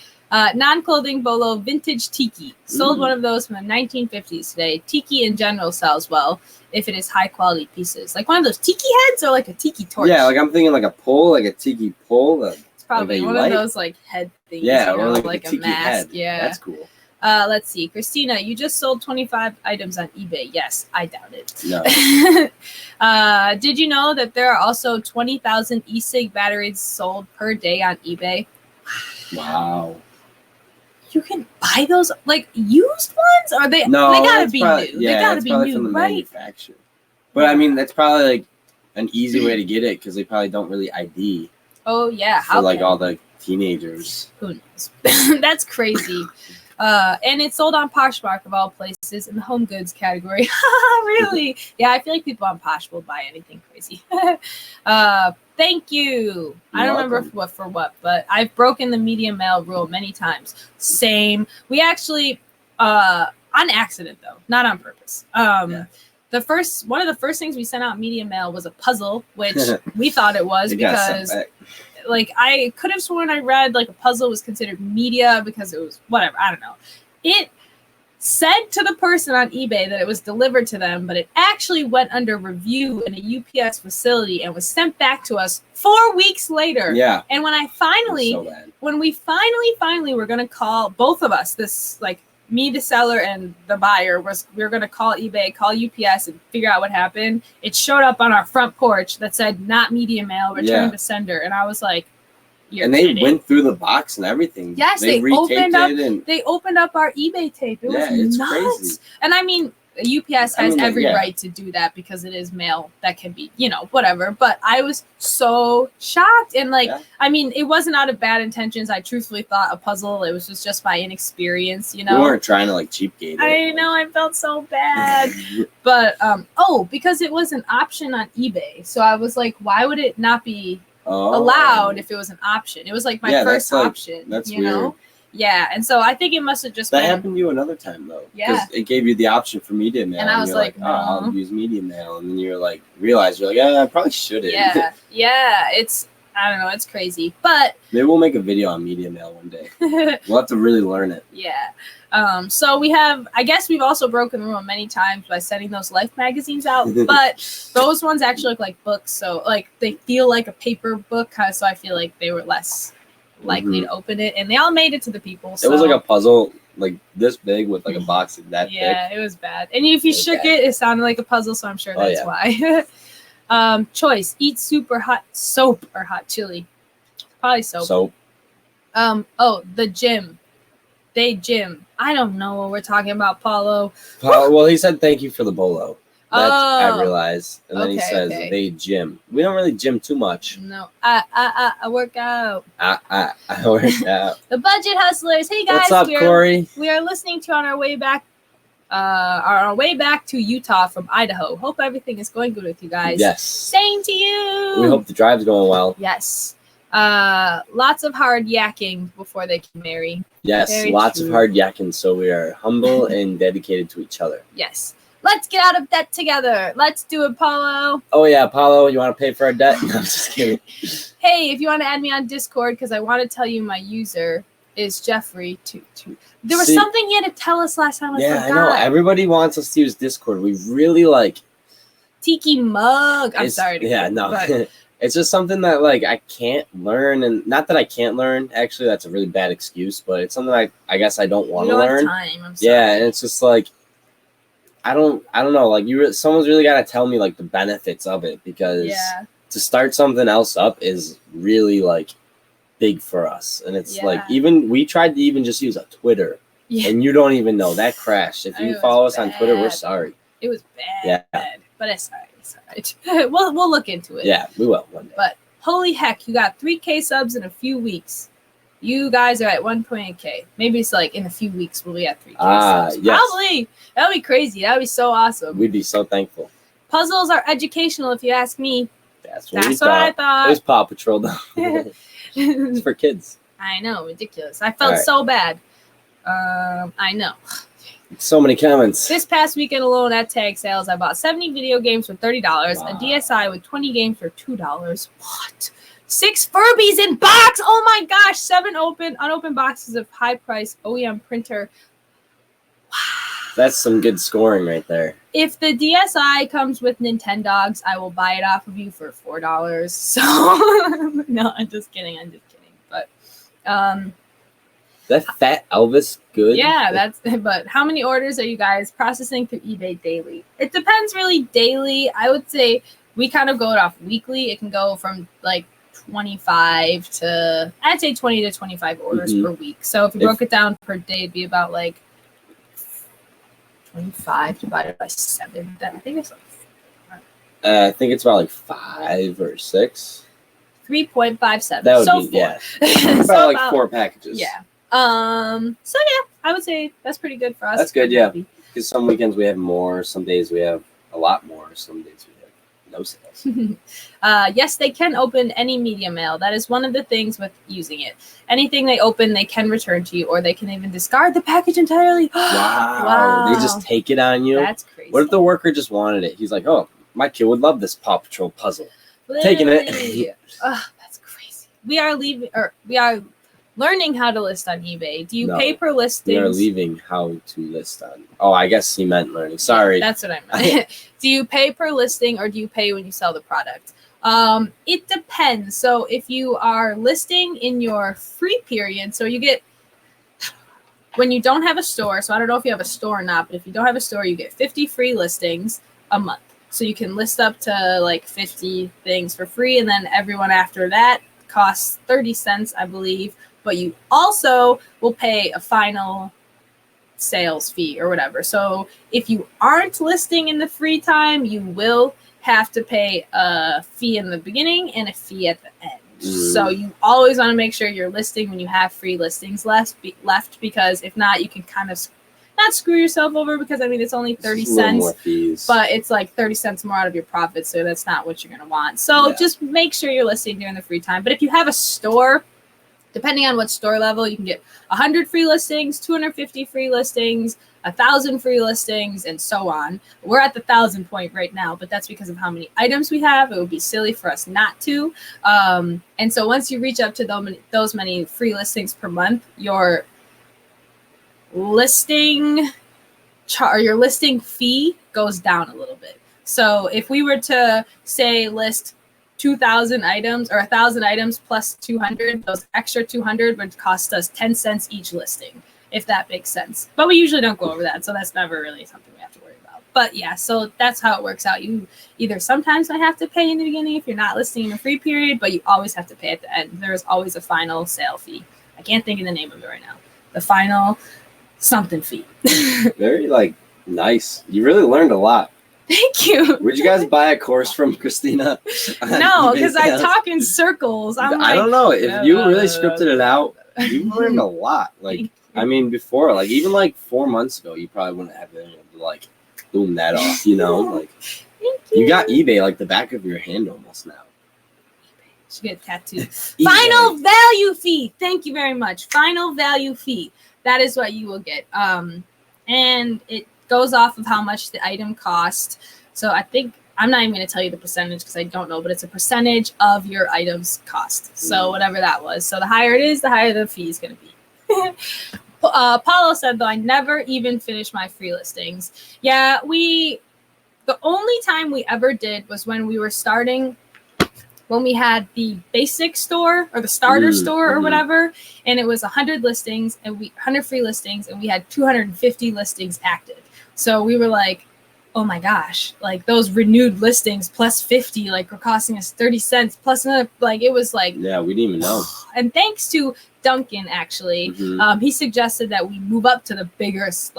Non-clothing bolo vintage tiki. Sold one of those from the 1950s today. Tiki in general sells well if it is high quality pieces. Like one of those tiki heads or like a tiki torch. Yeah, like I'm thinking like a pole, like a tiki pole. It's probably like one of those like head things. Yeah, you know, or like a a tiki mask. head. Yeah. That's cool. Let's see. Christina, you just sold 25 items on eBay. Yes, I doubt it. No. Did you know that there are also 20,000 e-cig batteries sold per day on eBay? Wow. You can buy those like used ones? Or they No, they gotta that's be probably, new. Yeah, they gotta that's be probably new, from the right? manufacturer. But I mean, that's probably like an easy way to get it because they probably don't really ID Oh yeah. for like all the teenagers. Who knows? That's crazy. And it's sold on Poshmark of all places in the home goods category. Really? Yeah, I feel like people on Posh will buy anything crazy. Thank you. I don't remember for what, but I've broken the media mail rule many times. Same. We actually, on accident though, not on purpose. One of the first things we sent out media mail was a puzzle, which we thought it was because like I could have sworn I read like a puzzle was considered media because it was whatever. I don't know. It said to the person on eBay that it was delivered to them, but it actually went under review in a UPS facility and was sent back to us 4 weeks later. Yeah. And when we finally were going to call both of us, this like me, the seller, and the buyer, we were going to call eBay, call UPS, and figure out what happened. It showed up on our front porch that said not media mail, return to sender. And I was like, you're kidding. They went through the box and everything. Yes, they opened up our eBay tape. It was nuts. Crazy. And I mean, UPS has every right to do that because it is mail that can be, whatever. But I was so shocked. And I mean, it wasn't out of bad intentions. I truthfully thought a puzzle. It was just my inexperience, We weren't trying to cheap gate it. I know, I felt so bad. But, because it was an option on eBay. So I was like, why would it not be allowed if it was an option? It was like my first option. That's you know? Yeah, and so I think it must have just that happened to you another time though. Yeah, because it gave you the option for media mail, and I was like, no. I'll use media mail, and then you're like, I probably shouldn't. Yeah, it's I don't know, it's crazy, but maybe we'll make a video on media mail one day. We'll have to really learn it. Yeah. So I guess we've also broken the rule many times by sending those Life magazines out, but those ones actually look like books, so they feel like a paper book, so I feel like they were less likely to open it, and they all made it to the people. So. It was like a puzzle, like this big with like a box that thick. Yeah, it was bad. And if you shook it sounded like a puzzle, so I'm sure that's why. Choice: eat soup or hot soap or hot chili. Probably soap. Soap. The gym. Gym. I don't know what we're talking about, Paulo. Well, he said thank you for the bolo. I realized. And then he says they gym. We don't really gym too much. No. I work out. I work out. The Budget Hustlers. Hey guys. What's up, Corey? We are listening to on our way back to Utah from Idaho. Hope everything is going good with you guys. Yes. Same to you. We hope the drive's going well. Yes. Lots of hard yakking before they can marry. Yes, lots of hard yakking. So we are humble and dedicated to each other. Yes. Let's get out of debt together. Let's do it, Paulo. Oh, yeah, Paulo, you want to pay for our debt? No, I'm just kidding. Hey, if you want to add me on Discord, because I want to tell you my user is Jeffrey. There was something he had to tell us last time. I know. Everybody wants us to use Discord. We really Tiki Mug. I'm sorry. But it's just something that I can't learn, and not that I can't learn. Actually, that's a really bad excuse, but it's something I guess I don't want to learn. Time. I'm sorry. Yeah, and it's just I don't know. Someone's really got to tell me the benefits of it, because to start something else up is really big for us, and it's even we tried to even just use a Twitter, and you don't even know that crashed. If you follow us on Twitter, we're sorry. It was bad. Yeah, but it's all right. It's all right. We'll look into it. Yeah, we will one day. But holy heck, you got 3K subs in a few weeks. You guys are at 1.8K. Maybe it's in a few weeks we'll be at 3K subs. Yes. Probably. That would be crazy. That would be so awesome. We'd be so thankful. Puzzles are educational, if you ask me. That's what I thought. It was Paw Patrol, though. It's for kids. I know. Ridiculous. I felt so bad. I know. So many comments. This past weekend alone at Tag Sales, I bought 70 video games for $30, Wow. a DSi with 20 games for $2. What? 6 Furbies in box! Oh my gosh! 7 unopened boxes of high-price OEM printer. Wow. That's some good scoring right there. If the DSi comes with Nintendogs, I will buy it off of you for $4. So, no, I'm just kidding. But, that Fat Elvis good? yeah, but how many orders are you guys processing through eBay daily? It depends really daily. I would say we kind of go it off weekly. It can go from like 25 to, I'd say 20 to 25 orders per week. So if you broke it down per day, it'd be about like 25 divided by 7. I think it's about like 5 or 6. 3.57. That would so be 4. yeah. So about 4 packages. Yeah. So yeah, I would say that's pretty good for us. That's good, yeah. Because some weekends we have more, some days we have a lot more, some days we have no sales. Yes, they can open any media mail. That is one of the things with using it. Anything they open, they can return to you, or they can even discard the package entirely. Wow. They just take it on you. That's crazy. What if the worker just wanted it? He's like, oh, my kid would love this Paw Patrol puzzle. Taking it. That's crazy. We are learning how to list on eBay. Do you pay per listings? We are leaving how to list on. Oh, I guess he meant learning. Sorry. That's what I meant. Do you pay per listing or do you pay when you sell the product? It depends. So if you are listing in your free period, so you get, when you don't have a store, so I don't know if you have a store or not, but if you don't have a store, you get 50 free listings a month. So you can list up to like 50 things for free, and then everyone after that costs 30 cents, I believe. But you also will pay a final sales fee or whatever. So if you aren't listing in the free time, you will have to pay a fee in the beginning and a fee at the end. So you always want to make sure you're listing when you have free listings left, because if not, you can kind of not screw yourself over, because I mean it's only 30 cents, more fees. But it's like 30 cents more out of your profit, so that's not what you're going to want. So just make sure you're listing during the free time. But if you have a store, depending on what store level, you can get 100 free listings, 250 free listings, 1,000 free listings, and so on. We're at the 1,000 point right now, but that's because of how many items we have. It would be silly for us not to. And so once you reach up to those many free listings per month, your listing fee goes down a little bit. So if we were to say list 2,000 items or 1,000 items plus 200, those extra 200 would cost us 10 cents each listing, if that makes sense. But we usually don't go over that, so that's never really something we have to worry about. But yeah, so that's how it works out. You either sometimes might have to pay in the beginning if you're not listing in a free period, but you always have to pay at the end. There's always a final sale fee. I can't think of the name of it right now. The final something fee. Very nice. You really learned a lot. Thank you. Would you guys buy a course from Kristina? No, because I talk in circles. I don't know. If you really scripted it out, you learned a lot. I mean, before, even 4 months ago, you probably wouldn't have been able to boom that off, you got eBay the back of your hand almost now. Should get a tattoo. Final value fee. Thank you very much. Final value fee. That is what you will get. And it goes off of how much the item cost. So I think, I'm not even going to tell you the percentage because I don't know, but it's a percentage of your item's cost. So whatever that was. So the higher it is, the higher the fee is going to be. Paulo said, though, I never even finished my free listings. Yeah, the only time we ever did was when we were starting, when we had the basic store or the starter store or whatever, and it was 100 listings and 100 free listings, and we had 250 listings active. So we were like, oh my gosh, those renewed listings plus 50 were costing us 30 cents plus another, it was yeah, we didn't even know. And thanks to Duncan, actually, he suggested that we move up to the biggest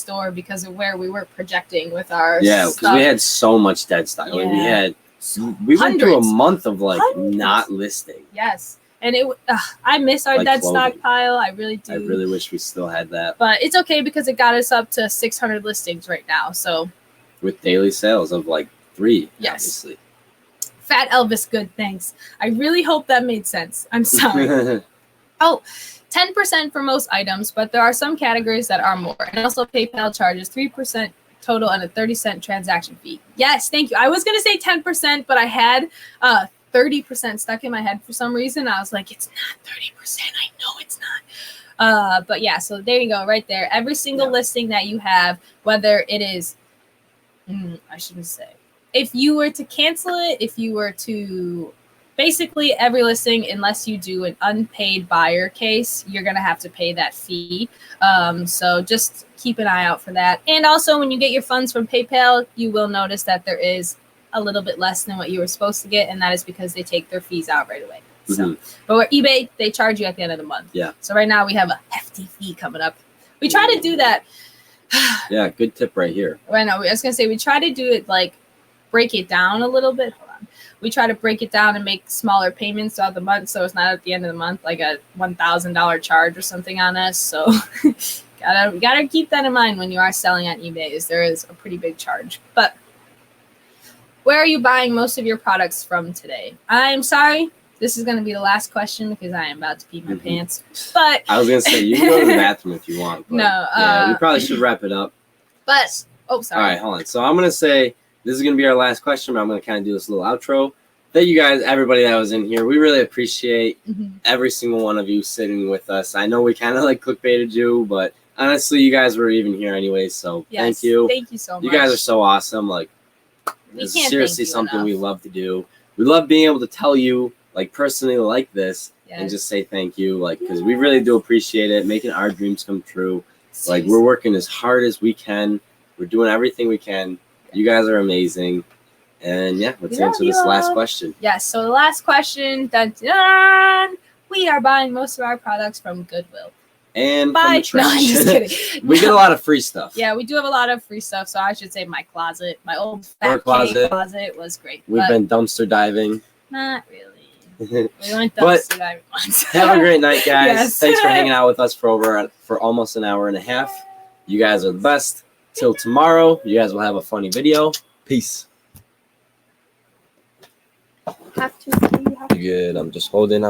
store because of where we were projecting with our because we had so much dead stock. Yeah. We went through a month of not listing. Yes. And I miss our dead stockpile. I really do. I really wish we still had that. But it's okay because it got us up to 600 listings right now. So with daily sales of 3, yes. Obviously. Fat Elvis, good, thanks. I really hope that made sense. I'm sorry. Oh, 10% for most items, but there are some categories that are more. And also PayPal charges 3% total and a 30-cent transaction fee. Yes, thank you. I was going to say 10%, but I had 30% stuck in my head for some reason. I was like, it's not 30%. I know it's not. But yeah, so there you go, right there. Every single listing that you have, whether it is, I shouldn't say, if you were to cancel it, if you were to, basically every listing, unless you do an unpaid buyer case, you're going to have to pay that fee. So just keep an eye out for that. And also when you get your funds from PayPal, you will notice that there is a little bit less than what you were supposed to get. And that is because they take their fees out right away. So, but with eBay, they charge you at the end of the month. Yeah. So right now we have a hefty fee coming up. We try to do that. Yeah, good tip right here. I know. I was going to say, we try to do it like break it down a little bit. Hold on. We try to break it down and make smaller payments throughout the month, so it's not at the end of the month like a $1,000 charge or something on us. So gotta keep that in mind when you are selling on eBay, is there is a pretty big charge. But where are you buying most of your products from today? I'm sorry, this is going to be the last question because I am about to pee my pants. But I was going to say, you can go to the bathroom if you want. But no, yeah, we probably should wrap it up. But oh, sorry. All right, hold on. So I'm going to say, this is going to be our last question, but I'm going to kind of do this little outro. Thank you guys, everybody that was in here. We really appreciate every single one of you sitting with us. I know we kind of like clickbaited you, but honestly, you guys were even here anyways. So thank you. Thank you so much. You guys are so awesome. Like, it's seriously something we love to do. We love being able to tell you, like, personally like this and just say thank you. Like, because we really do appreciate it, making our dreams come true. Like, we're working as hard as we can. We're doing everything we can. You guys are amazing. And yeah, let's answer this last question. Yes, so the last question, dun, we are buying most of our products from Goodwill. And from the trash. No, I'm just kidding. We get a lot of free stuff. Yeah, we do have a lot of free stuff. So I should say my closet, my old fat closet was great. We've been dumpster diving. Not really. We went dumpster diving once. Have a great night, guys. Thanks for hanging out with us for almost an hour and a half. You guys are the best. Till tomorrow, you guys will have a funny video. Peace. Have to. Good. I'm just holding.